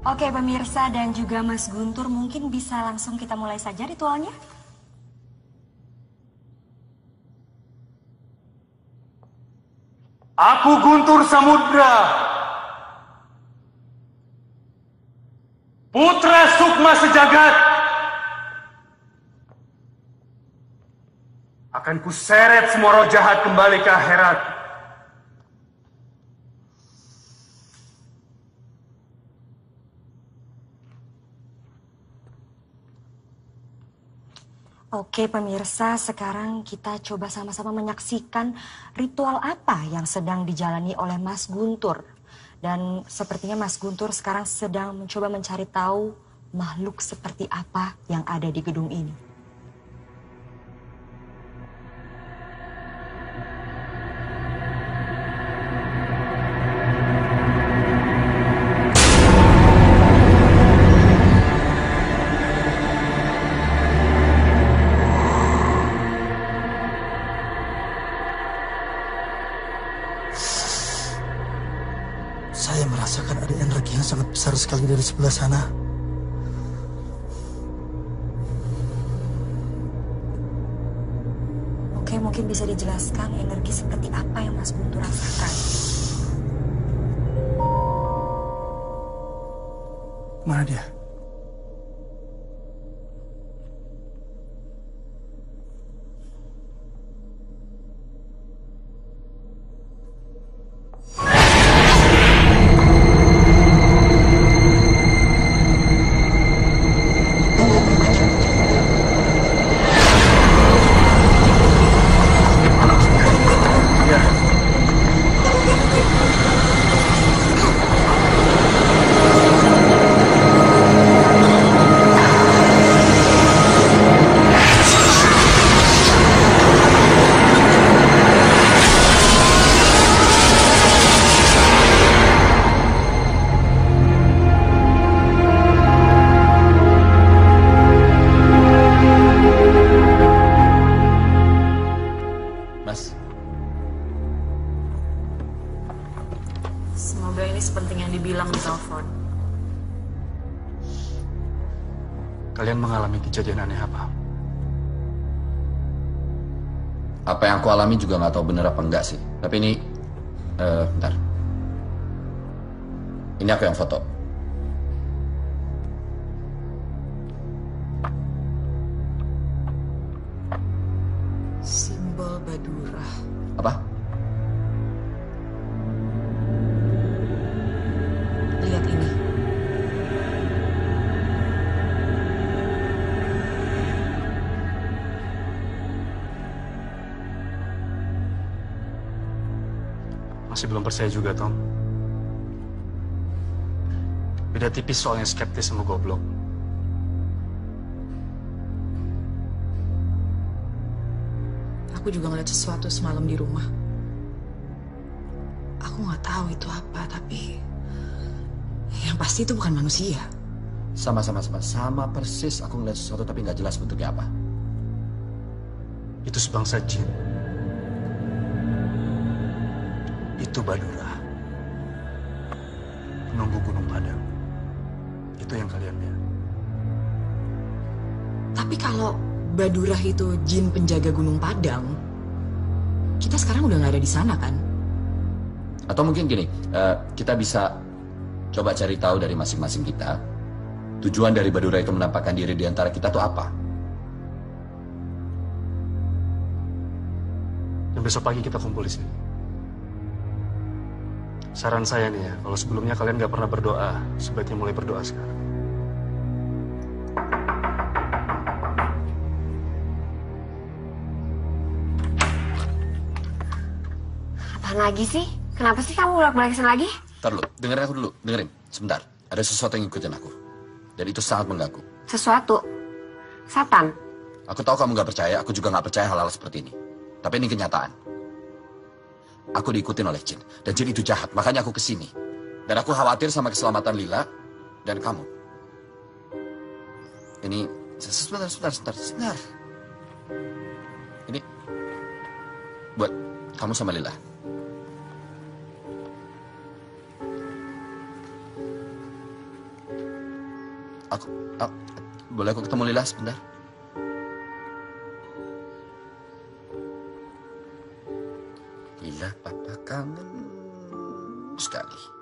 Oke pemirsa dan juga Mas Guntur, mungkin bisa langsung kita mulai saja ritualnya. Aku Guntur Samudra, putra Sukma Sejagat, akan kuseret semua roh jahat kembali ke akhirat. Oke pemirsa, sekarang kita coba sama-sama menyaksikan ritual apa yang sedang dijalani oleh Mas Guntur. Dan sepertinya Mas Guntur sekarang sedang mencoba mencari tahu makhluk seperti apa yang ada di gedung ini. Saya merasakan ada energi yang sangat besar sekali dari sebelah sana. Oke, mungkin bisa dijelaskan energi seperti apa yang Mas Guntur rasakan. Mana dia? Semoga ini sepenting yang dibilang di telepon. Kalian mengalami kejadian aneh apa? Apa yang aku alami juga nggak tahu bener apa enggak sih. Tapi ini, bentar. Ini aku yang foto. Simbol Badura. Apa? Lihat ini. Masih belum percaya juga, Tom. Beda tipis soalnya skeptis sama goblok. Aku juga ngeliat sesuatu semalam di rumah. Aku nggak tahu itu apa, tapi yang pasti itu bukan manusia. Sama persis aku ngeliat sesuatu tapi nggak jelas bentuknya apa. Itu sebangsa jin. Itu Badura. Penunggu Gunung Padang. Itu yang kalian lihat. Tapi kalau Badura itu jin penjaga Gunung Padang, kita sekarang udah nggak ada di sana kan? Atau mungkin gini, kita bisa coba cari tahu dari masing-masing kita, tujuan dari Badura itu menampakkan diri di antara kita tuh apa? Dan besok pagi kita kumpul di sini. Saran saya nih ya, kalau sebelumnya kalian nggak pernah berdoa, sebaiknya mulai berdoa sekarang. Apaan lagi sih? Kenapa sih kamu bolak-balik kesini lagi? Ntar dulu, dengerin aku dulu, dengerin. Sebentar, ada sesuatu yang ngikutin aku. Dan itu sangat mengganggu. Sesuatu? Satan? Aku tahu kamu nggak percaya, aku juga nggak percaya hal-hal seperti ini. Tapi ini kenyataan. Aku diikutin oleh jin, dan jin itu jahat, makanya aku kesini. Dan aku khawatir sama keselamatan Lila dan kamu. Ini, sebentar. Ini, buat kamu sama Lila. Boleh aku ketemu Lila sebentar? Lila, papa kangen sekali.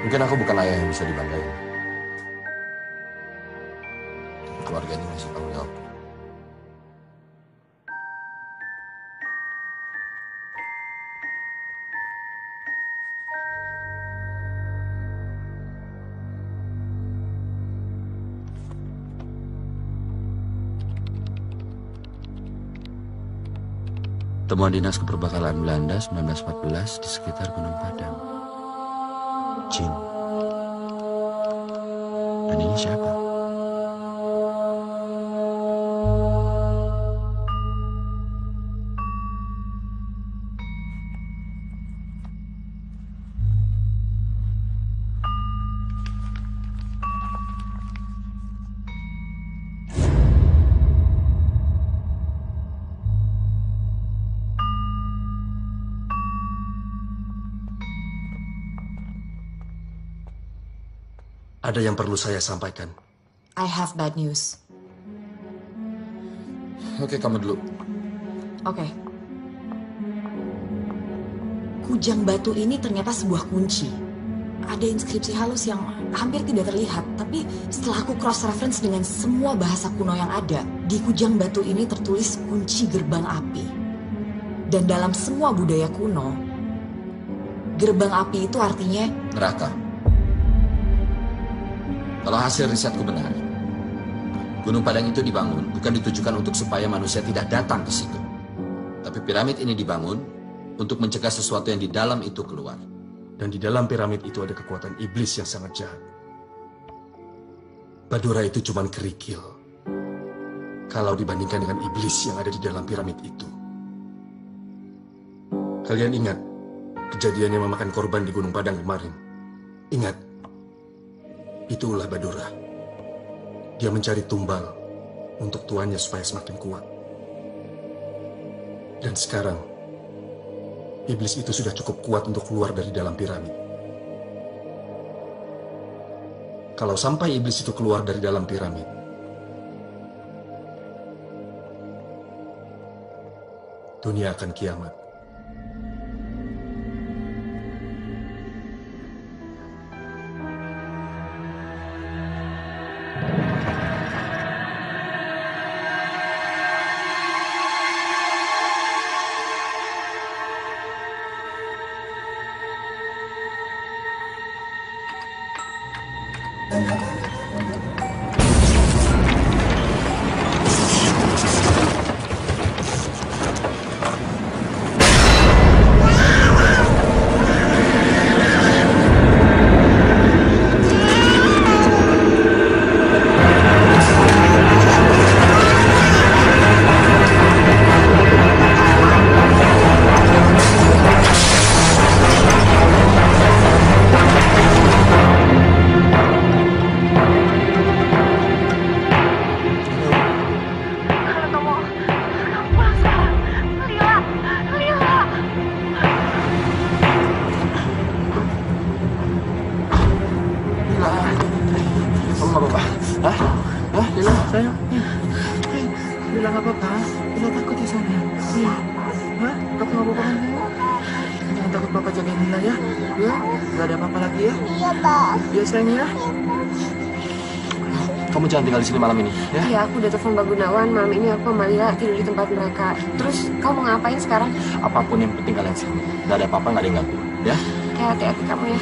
Mungkin aku bukan ayah yang bisa dibanggain. Tapi keluarga ini masih tanggung jawab. Temuan dinas keperbakalan Belanda 1914 di sekitar Gunung Padang. Jin. Dan ini siapa? Ada yang perlu saya sampaikan. I have bad news. Oke, kamu dulu. Oke. Kujang batu ini ternyata sebuah kunci. Ada inskripsi halus yang hampir tidak terlihat, tapi setelah aku cross-reference dengan semua bahasa kuno yang ada, di kujang batu ini tertulis kunci gerbang api. Dan dalam semua budaya kuno, gerbang api itu artinya neraka. Kalau hasil risetku benar, Gunung Padang itu dibangun bukan ditujukan untuk supaya manusia tidak datang ke situ. Tapi piramid ini dibangun untuk mencegah sesuatu yang di dalam itu keluar. Dan di dalam piramid itu ada kekuatan iblis yang sangat jahat. Badura itu cuma kerikil kalau dibandingkan dengan iblis yang ada di dalam piramid itu. Kalian ingat kejadian yang memakan korban di Gunung Padang kemarin? Ingat. Itulah Badura. Dia mencari tumbal untuk tuannya supaya semakin kuat. Dan sekarang, iblis itu sudah cukup kuat untuk keluar dari dalam piramid. Kalau sampai iblis itu keluar dari dalam piramid, dunia akan kiamat. Kamu jangan tinggal di sini malam ini, ya? Iya, aku udah telepon Mbak Gunawan. Malam ini aku sama Lila tidur di tempat mereka. Terus kamu mau ngapain sekarang? Apapun yang penting kalian sini. Gak ada apa-apa, gak ada yang ganggu, ya? Hati-hati kamu ya.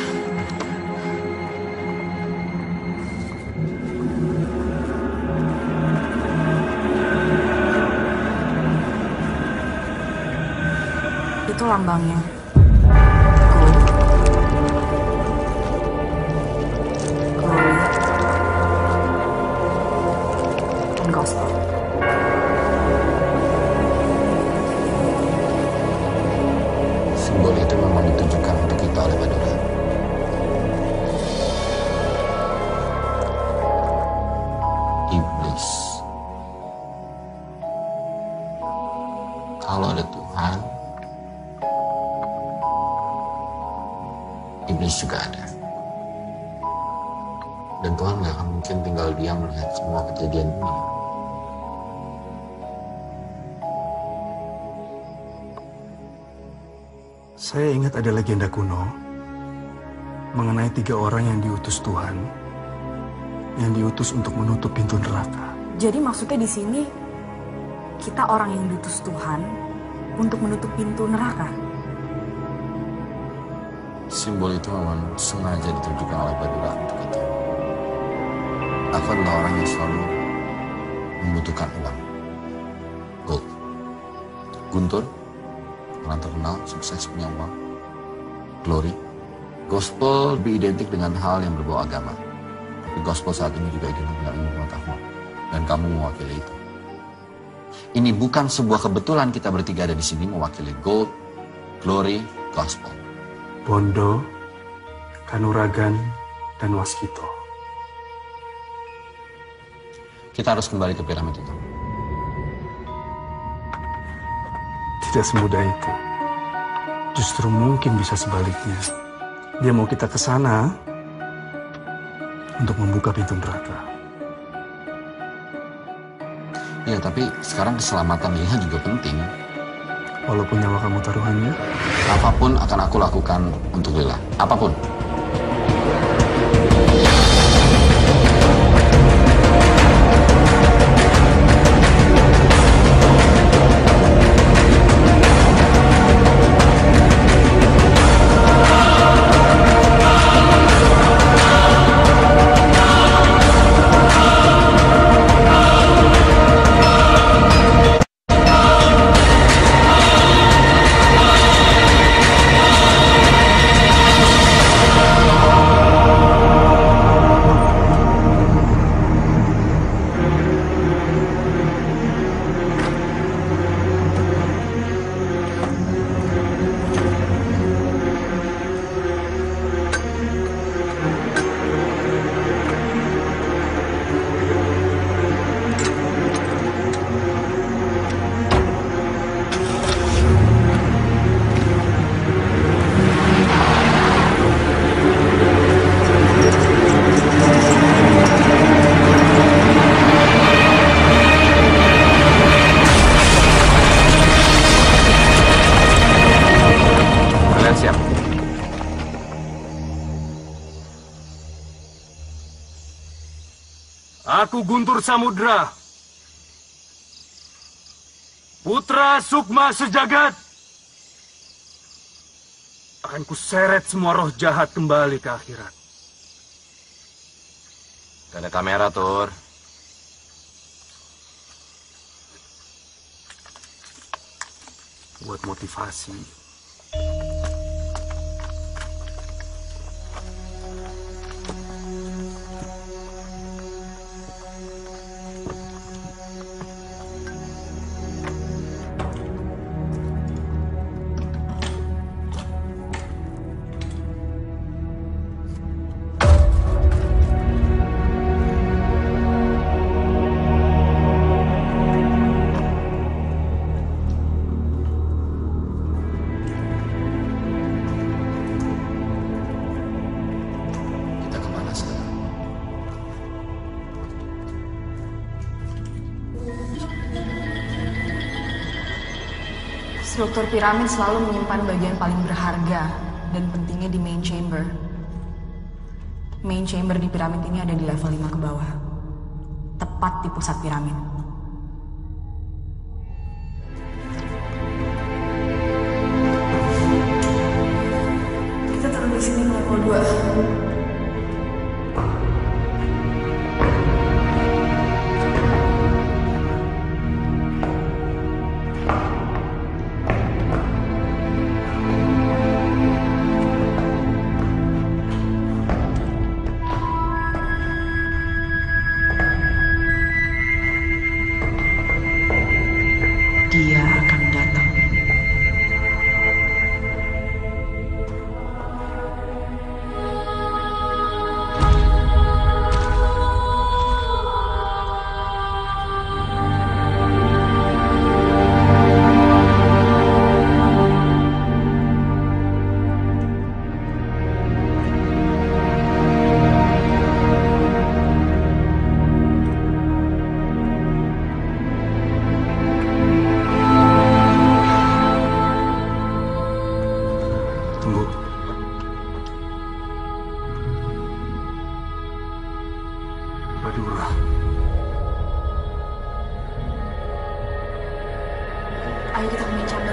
Itu lambangnya. Kalau ada Tuhan, iblis juga ada. Dan Tuhan gak akan mungkin tinggal diam melihat semua kejadian ini. Saya ingat ada legenda kuno mengenai 3 orang yang diutus Tuhan, yang diutus untuk menutup pintu neraka. Jadi maksudnya di sini kita orang yang diutus Tuhan untuk menutup pintu neraka. Simbol itu memang sengaja ditujukan oleh Badura untuk itu. Aku adalah orang yang selalu membutuhkan uang. Gold. Guntur, orang terkenal, sukses, punya uang. Glory. Gospel lebih identik dengan hal yang berbau agama. Tapi gospel saat ini juga identik dengan ilmu pengetahuan. Dan kamu mewakili itu. Ini bukan sebuah kebetulan kita bertiga ada di sini mewakili gold, glory, gospel. Bondo, Kanuragan, dan Waskito. Kita harus kembali ke piramid itu. Tidak semudah itu. Justru mungkin bisa sebaliknya. Dia mau kita ke sana untuk membuka pintu neraka. Iya, tapi sekarang keselamatan Lila juga penting. Walaupun nyawa kamu taruhannya? Apapun akan aku lakukan untuk Lila. Apapun. Aku Guntur Samudra, putra Sukma Sejagat. Akan kuseret semua roh jahat kembali ke akhirat. Gak ada kamera, Tur. Buat motivasi. Struktur piramid selalu menyimpan bagian paling berharga dan pentingnya di main chamber. Main chamber di piramid ini ada di level 5 ke bawah. Tepat di pusat piramid. Kita turun di sini ke level 2. Ayo kita ke main chamber.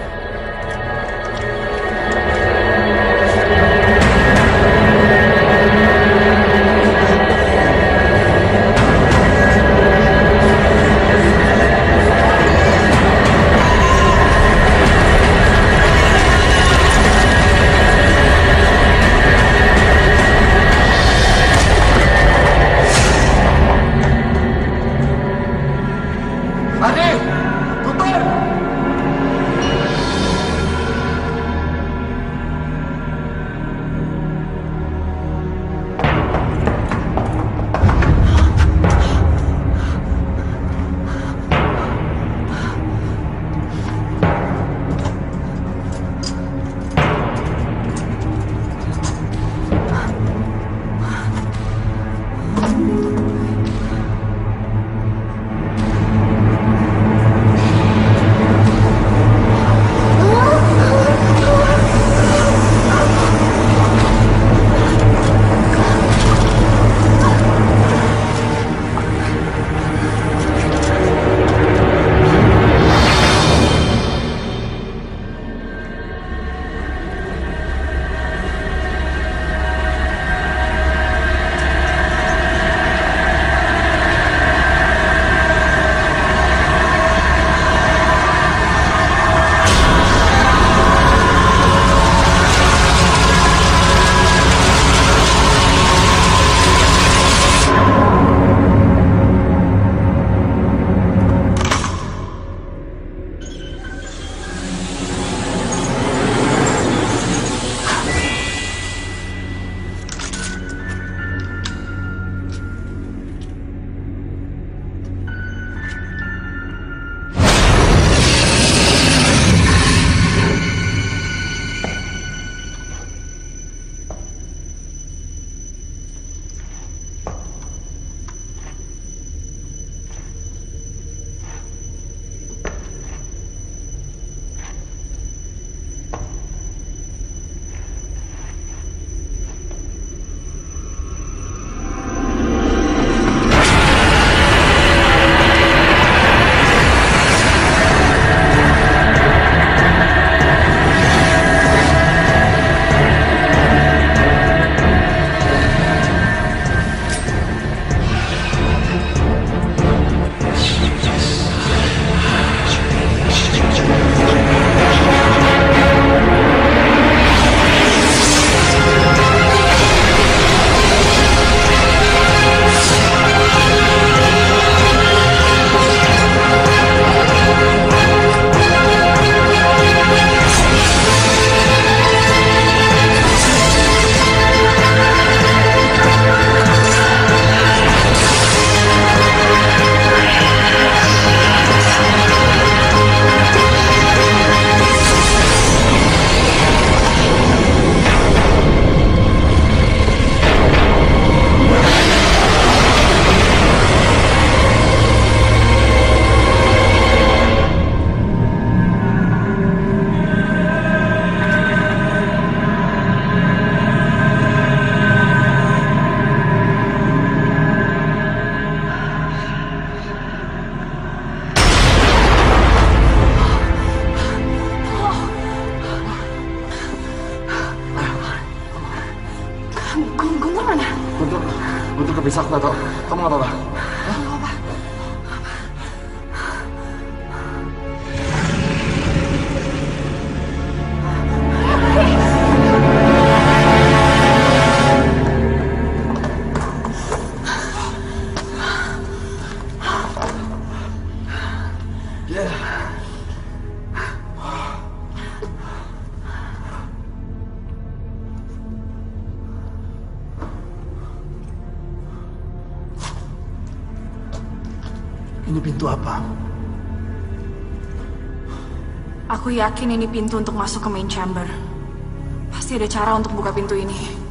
Guntur kepisah, aku tahu. Kamu nggak apa-apa? Ini pintu apa? Aku yakin ini pintu untuk masuk ke main chamber. Pasti ada cara untuk buka pintu ini.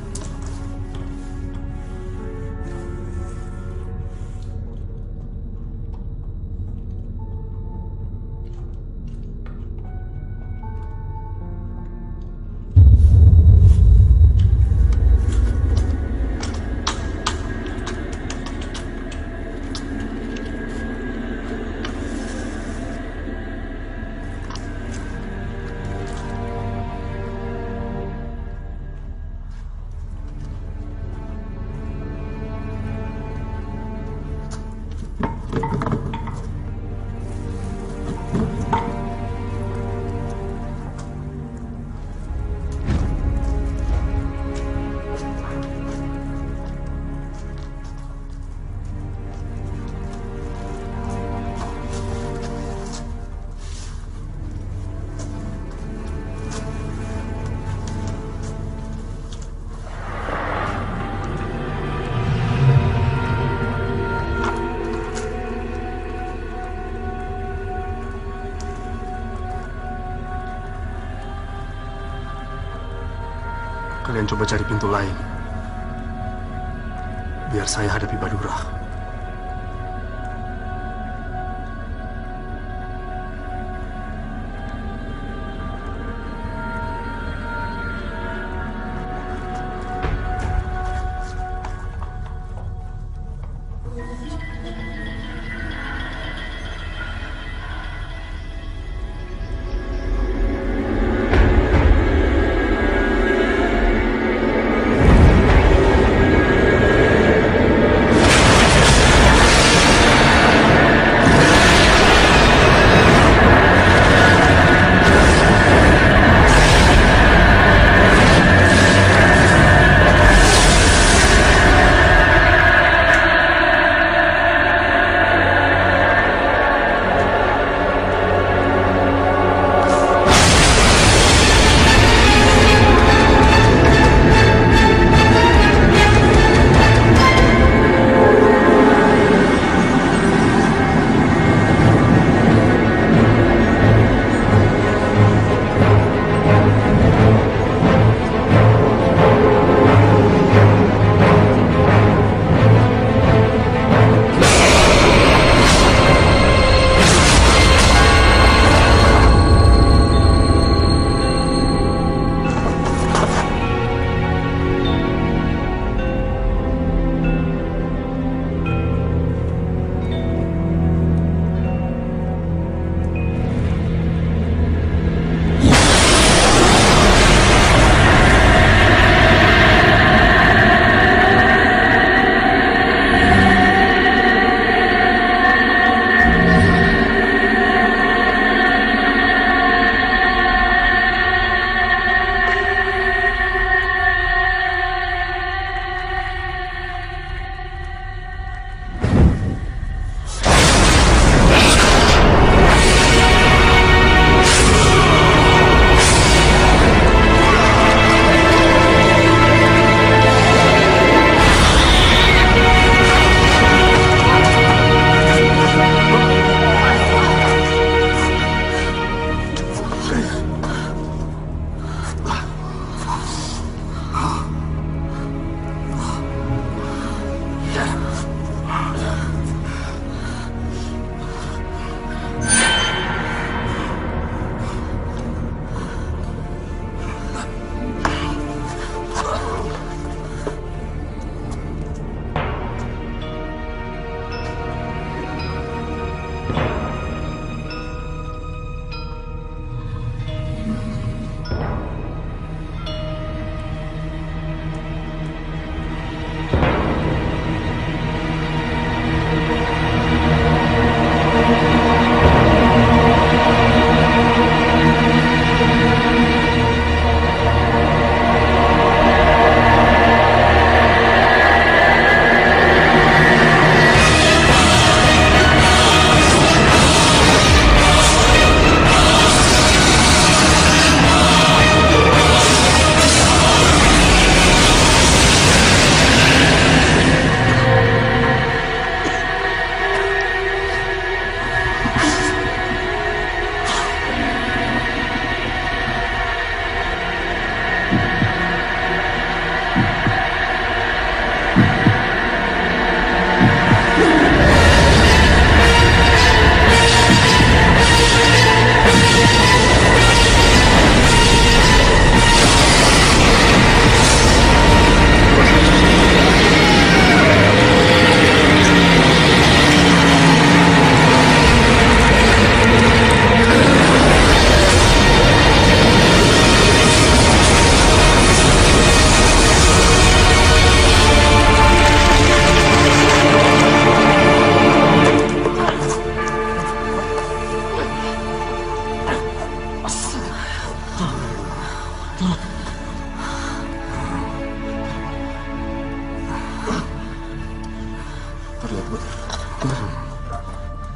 Kalian coba cari pintu lain. Biar saya hadapi Badura.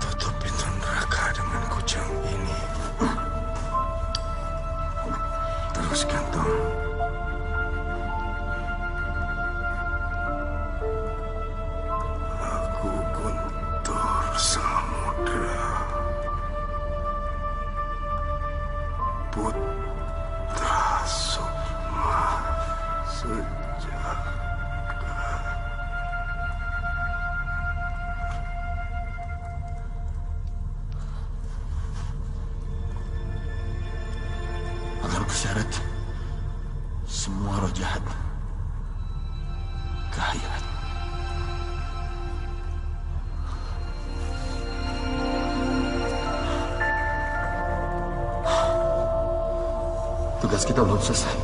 Tutup pintu neraka dengan kujang ini. Terus gantung. Aku Guntur Samudra, putra Sukma kuseret semua roh jahat ke akhirat. Tugas kita belum selesai.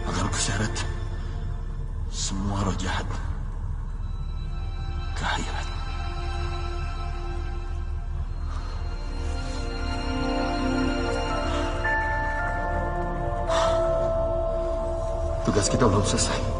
Agar kuseret semua roh jahat ke akhirat. Tugas kita belum selesai.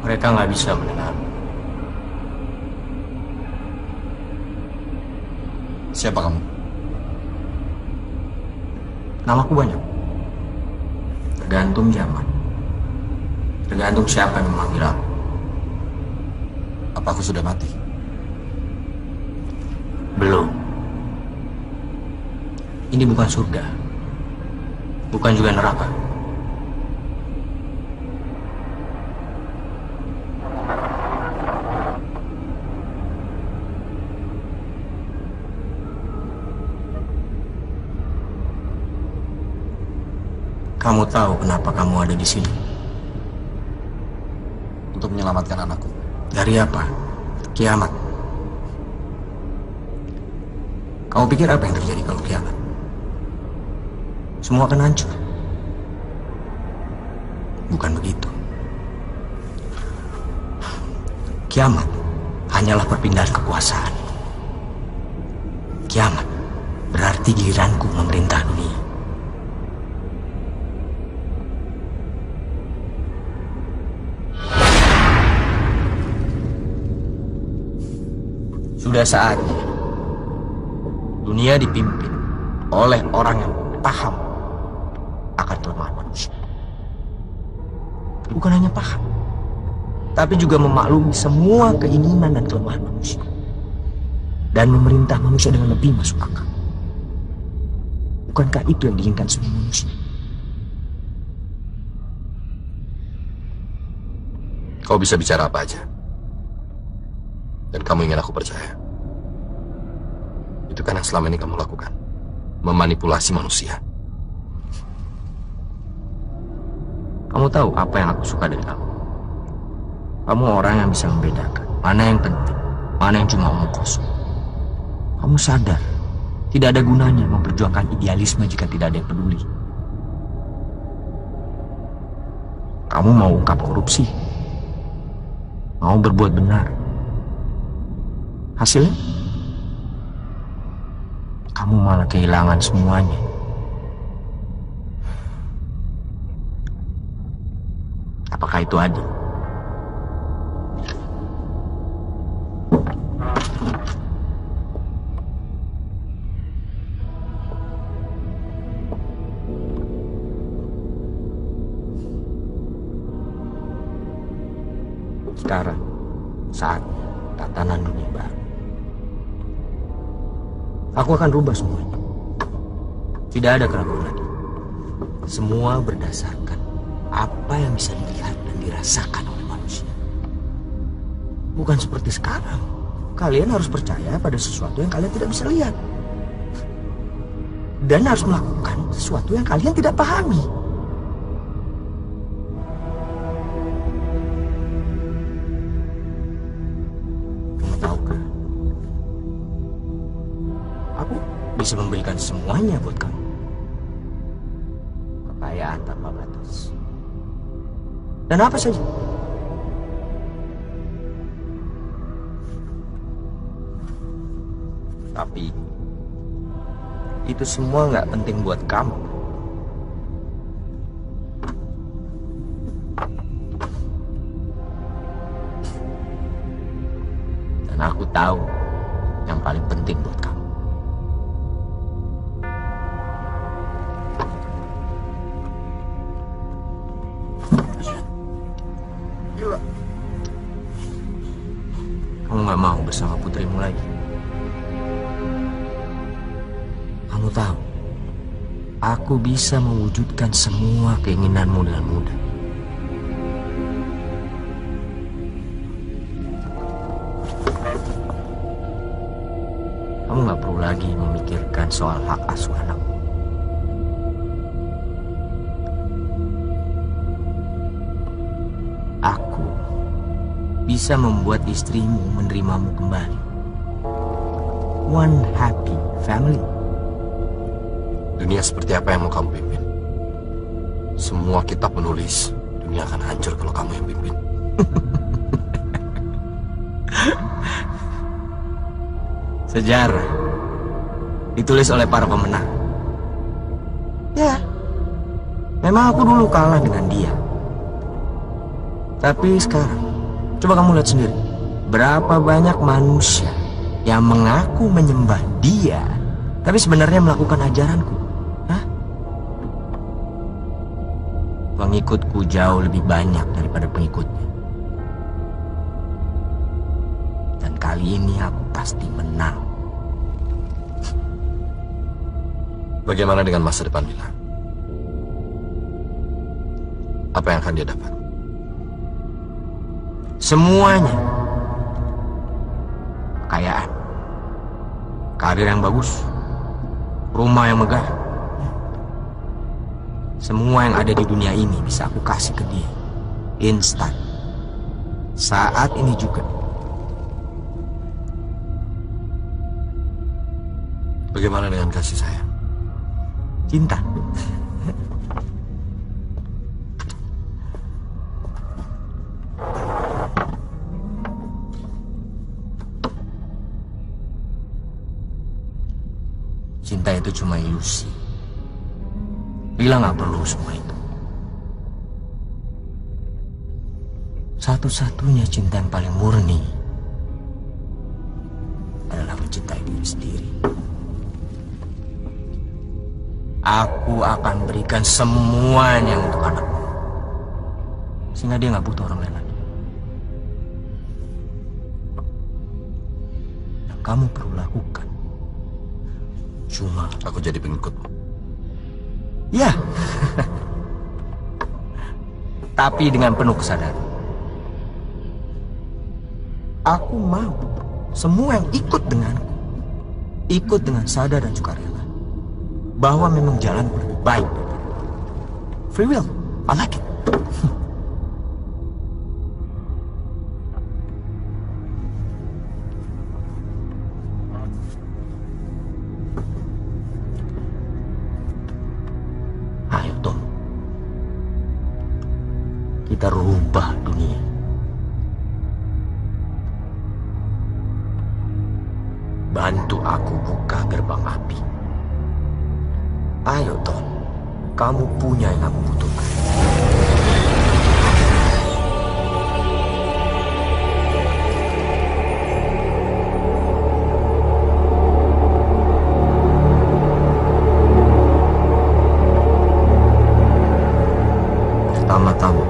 Mereka nggak bisa mendengar. Siapa kamu? Namaku banyak. Tergantung zaman. Tergantung siapa yang memanggil aku. Apa aku sudah mati? Belum. Ini bukan surga. Bukan juga neraka. Kamu tahu kenapa kamu ada di sini? Untuk menyelamatkan anakku. Dari apa? Kiamat. Kamu pikir apa yang terjadi kalau kiamat? Semua akan hancur. Bukan begitu. Kiamat hanyalah perpindahan kekuasaan. Kiamat berarti giliranku memerintah dunia. Sudah saatnya dunia dipimpin oleh orang yang paham akan kelemahan manusia. Bukan hanya paham, tapi juga memaklumi semua keinginan dan kelemahan manusia. Dan memerintah manusia dengan lebih masuk akal. Bukankah itu yang diinginkan semua manusia? Kau bisa bicara apa aja. Dan kamu ingin aku percaya. Itu kan yang selama ini kamu lakukan. Memanipulasi manusia. Kamu tahu apa yang aku suka dari kamu? Kamu orang yang bisa membedakan mana yang penting, mana yang cuma omong kosong. Kamu sadar, tidak ada gunanya memperjuangkan idealisme jika tidak ada yang peduli. Kamu mau ungkap korupsi, mau berbuat benar. Hasilnya, kamu malah kehilangan semuanya. Apakah itu adil? Sekarang, saat tatanan dunia baru. Aku akan rubah semuanya. Tidak ada keraguan lagi. Semua berdasarkan apa yang bisa dilihat dan dirasakan oleh manusia. Bukan seperti sekarang. Kalian harus percaya pada sesuatu yang kalian tidak bisa lihat. Dan harus melakukan sesuatu yang kalian tidak pahami. Bisa memberikan semuanya buat kamu. Kekayaan tanpa batas. Dan apa saja. Tapi itu semua nggak penting buat kamu. Dan aku tahu yang paling penting buat kamu. Kamu gak mau bersama putrimu lagi. Kamu tahu, aku bisa mewujudkan semua keinginanmu dengan mudah. Kamu gak perlu lagi memikirkan soal hak asuh anakmu. Bisa membuat istrimu menerimamu kembali. One happy family. Dunia seperti apa yang mau kamu pimpin? Semua kitab menulis dunia akan hancur kalau kamu yang pimpin. Sejarah ditulis oleh para pemenang. Ya, memang aku dulu kalah dengan dia. Tapi sekarang coba kamu lihat sendiri, berapa banyak manusia yang mengaku menyembah dia, tapi sebenarnya melakukan ajaranku. Hah? Pengikutku jauh lebih banyak daripada pengikutnya. Dan kali ini aku pasti menang. Bagaimana dengan masa depan Mila? Apa yang akan dia dapat? Semuanya. Kekayaan, karir yang bagus, rumah yang megah. Semua yang ada di dunia ini bisa aku kasih ke dia. Instan. Saat ini juga. Bagaimana dengan kasih sayang? Cinta. Cinta itu cuma ilusi. Lila nggak perlu semua itu. Satu-satunya cinta yang paling murni adalah mencintai diri sendiri. Aku akan berikan semuanya untuk anakmu, sehingga dia nggak butuh orang lain lagi. Yang kamu perlu lakukan cuma aku jadi pengikutmu. Ya. Tapi dengan penuh kesadaran. Aku mau semua yang ikut denganku, ikut dengan sadar dan juga rela bahwa memang jalanku lebih baik. Free will, I like it. Ayo Tom, kita rubah dunia. Bantu aku buka gerbang api. Ayo Tom, kamu punya yang aku butuhkan. Pertama-tama,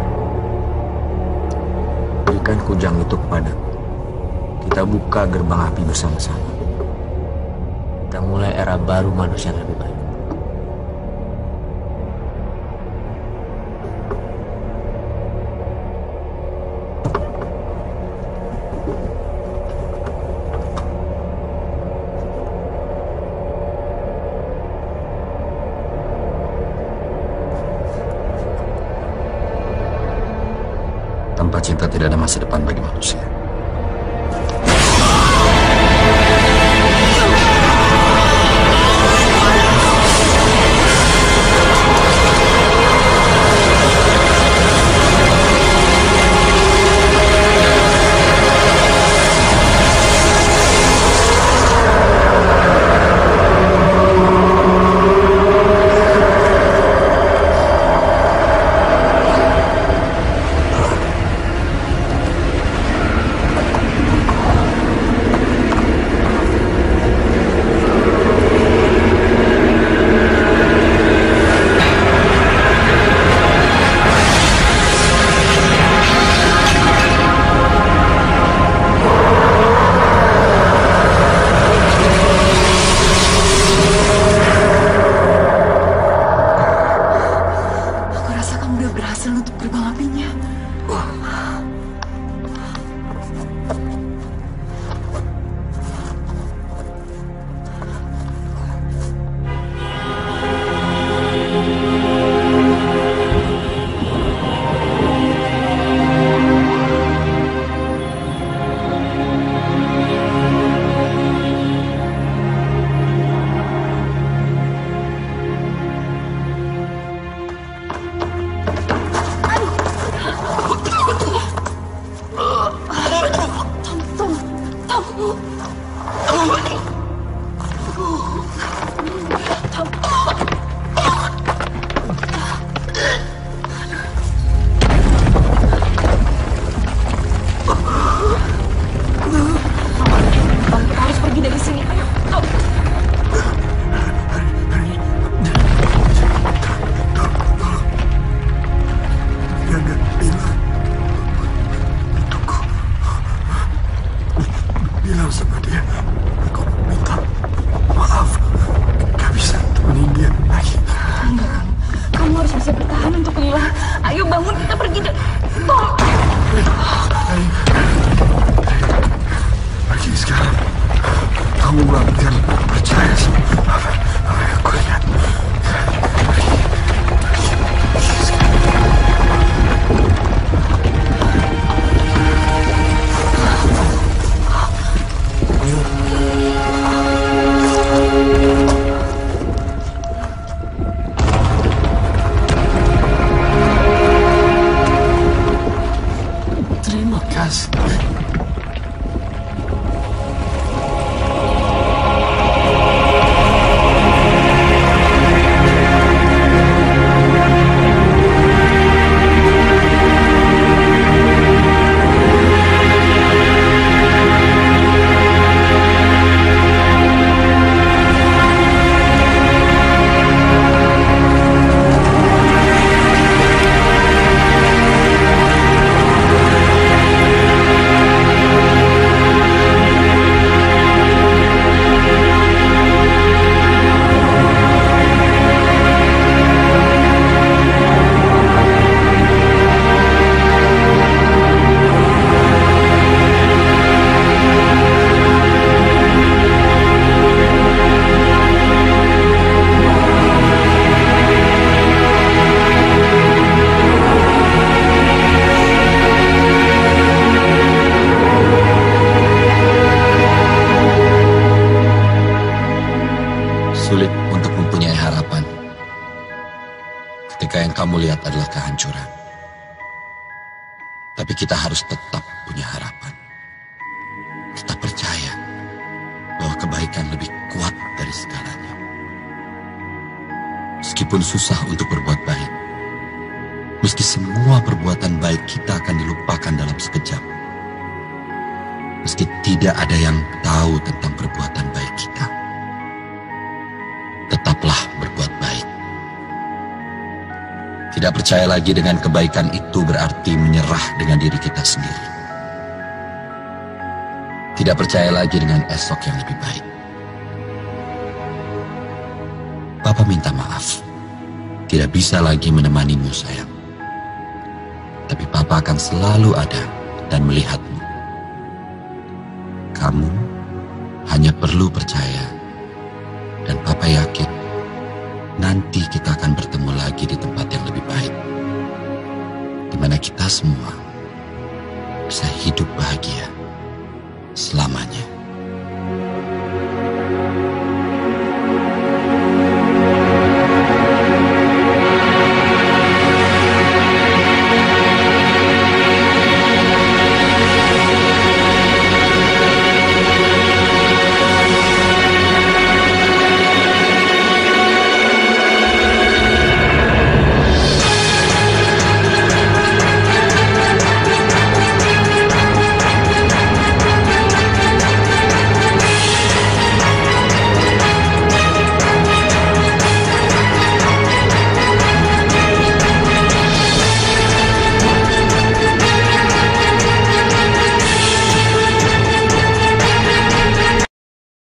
berikan kujang itu kepadaku. Kita buka gerbang api bersama-sama. Kita mulai era baru manusia yang lebih baik. Tanpa cinta tidak ada masa depan bagi manusia. ketika yang kamu lihat adalah kehancuran. Tapi kita harus tetap punya harapan. Tetap percaya bahwa kebaikan lebih kuat dari segalanya. Meskipun susah untuk berbuat baik, meski semua perbuatan baik kita akan dilupakan dalam sekejap, meski tidak ada yang tahu tentang perbuatan baik kita, tetaplah berbuat baik. Tidak percaya lagi dengan kebaikan itu berarti menyerah dengan diri kita sendiri. Tidak percaya lagi dengan esok yang lebih baik. Papa minta maaf. Tidak bisa lagi menemanimu, sayang. Tapi Papa akan selalu ada dan melihatmu. Kamu hanya perlu percaya. Dan Papa yakin nanti kita akan bertemu lagi di tempat yang lebih baik, di mana kita semua bisa hidup bahagia selamanya.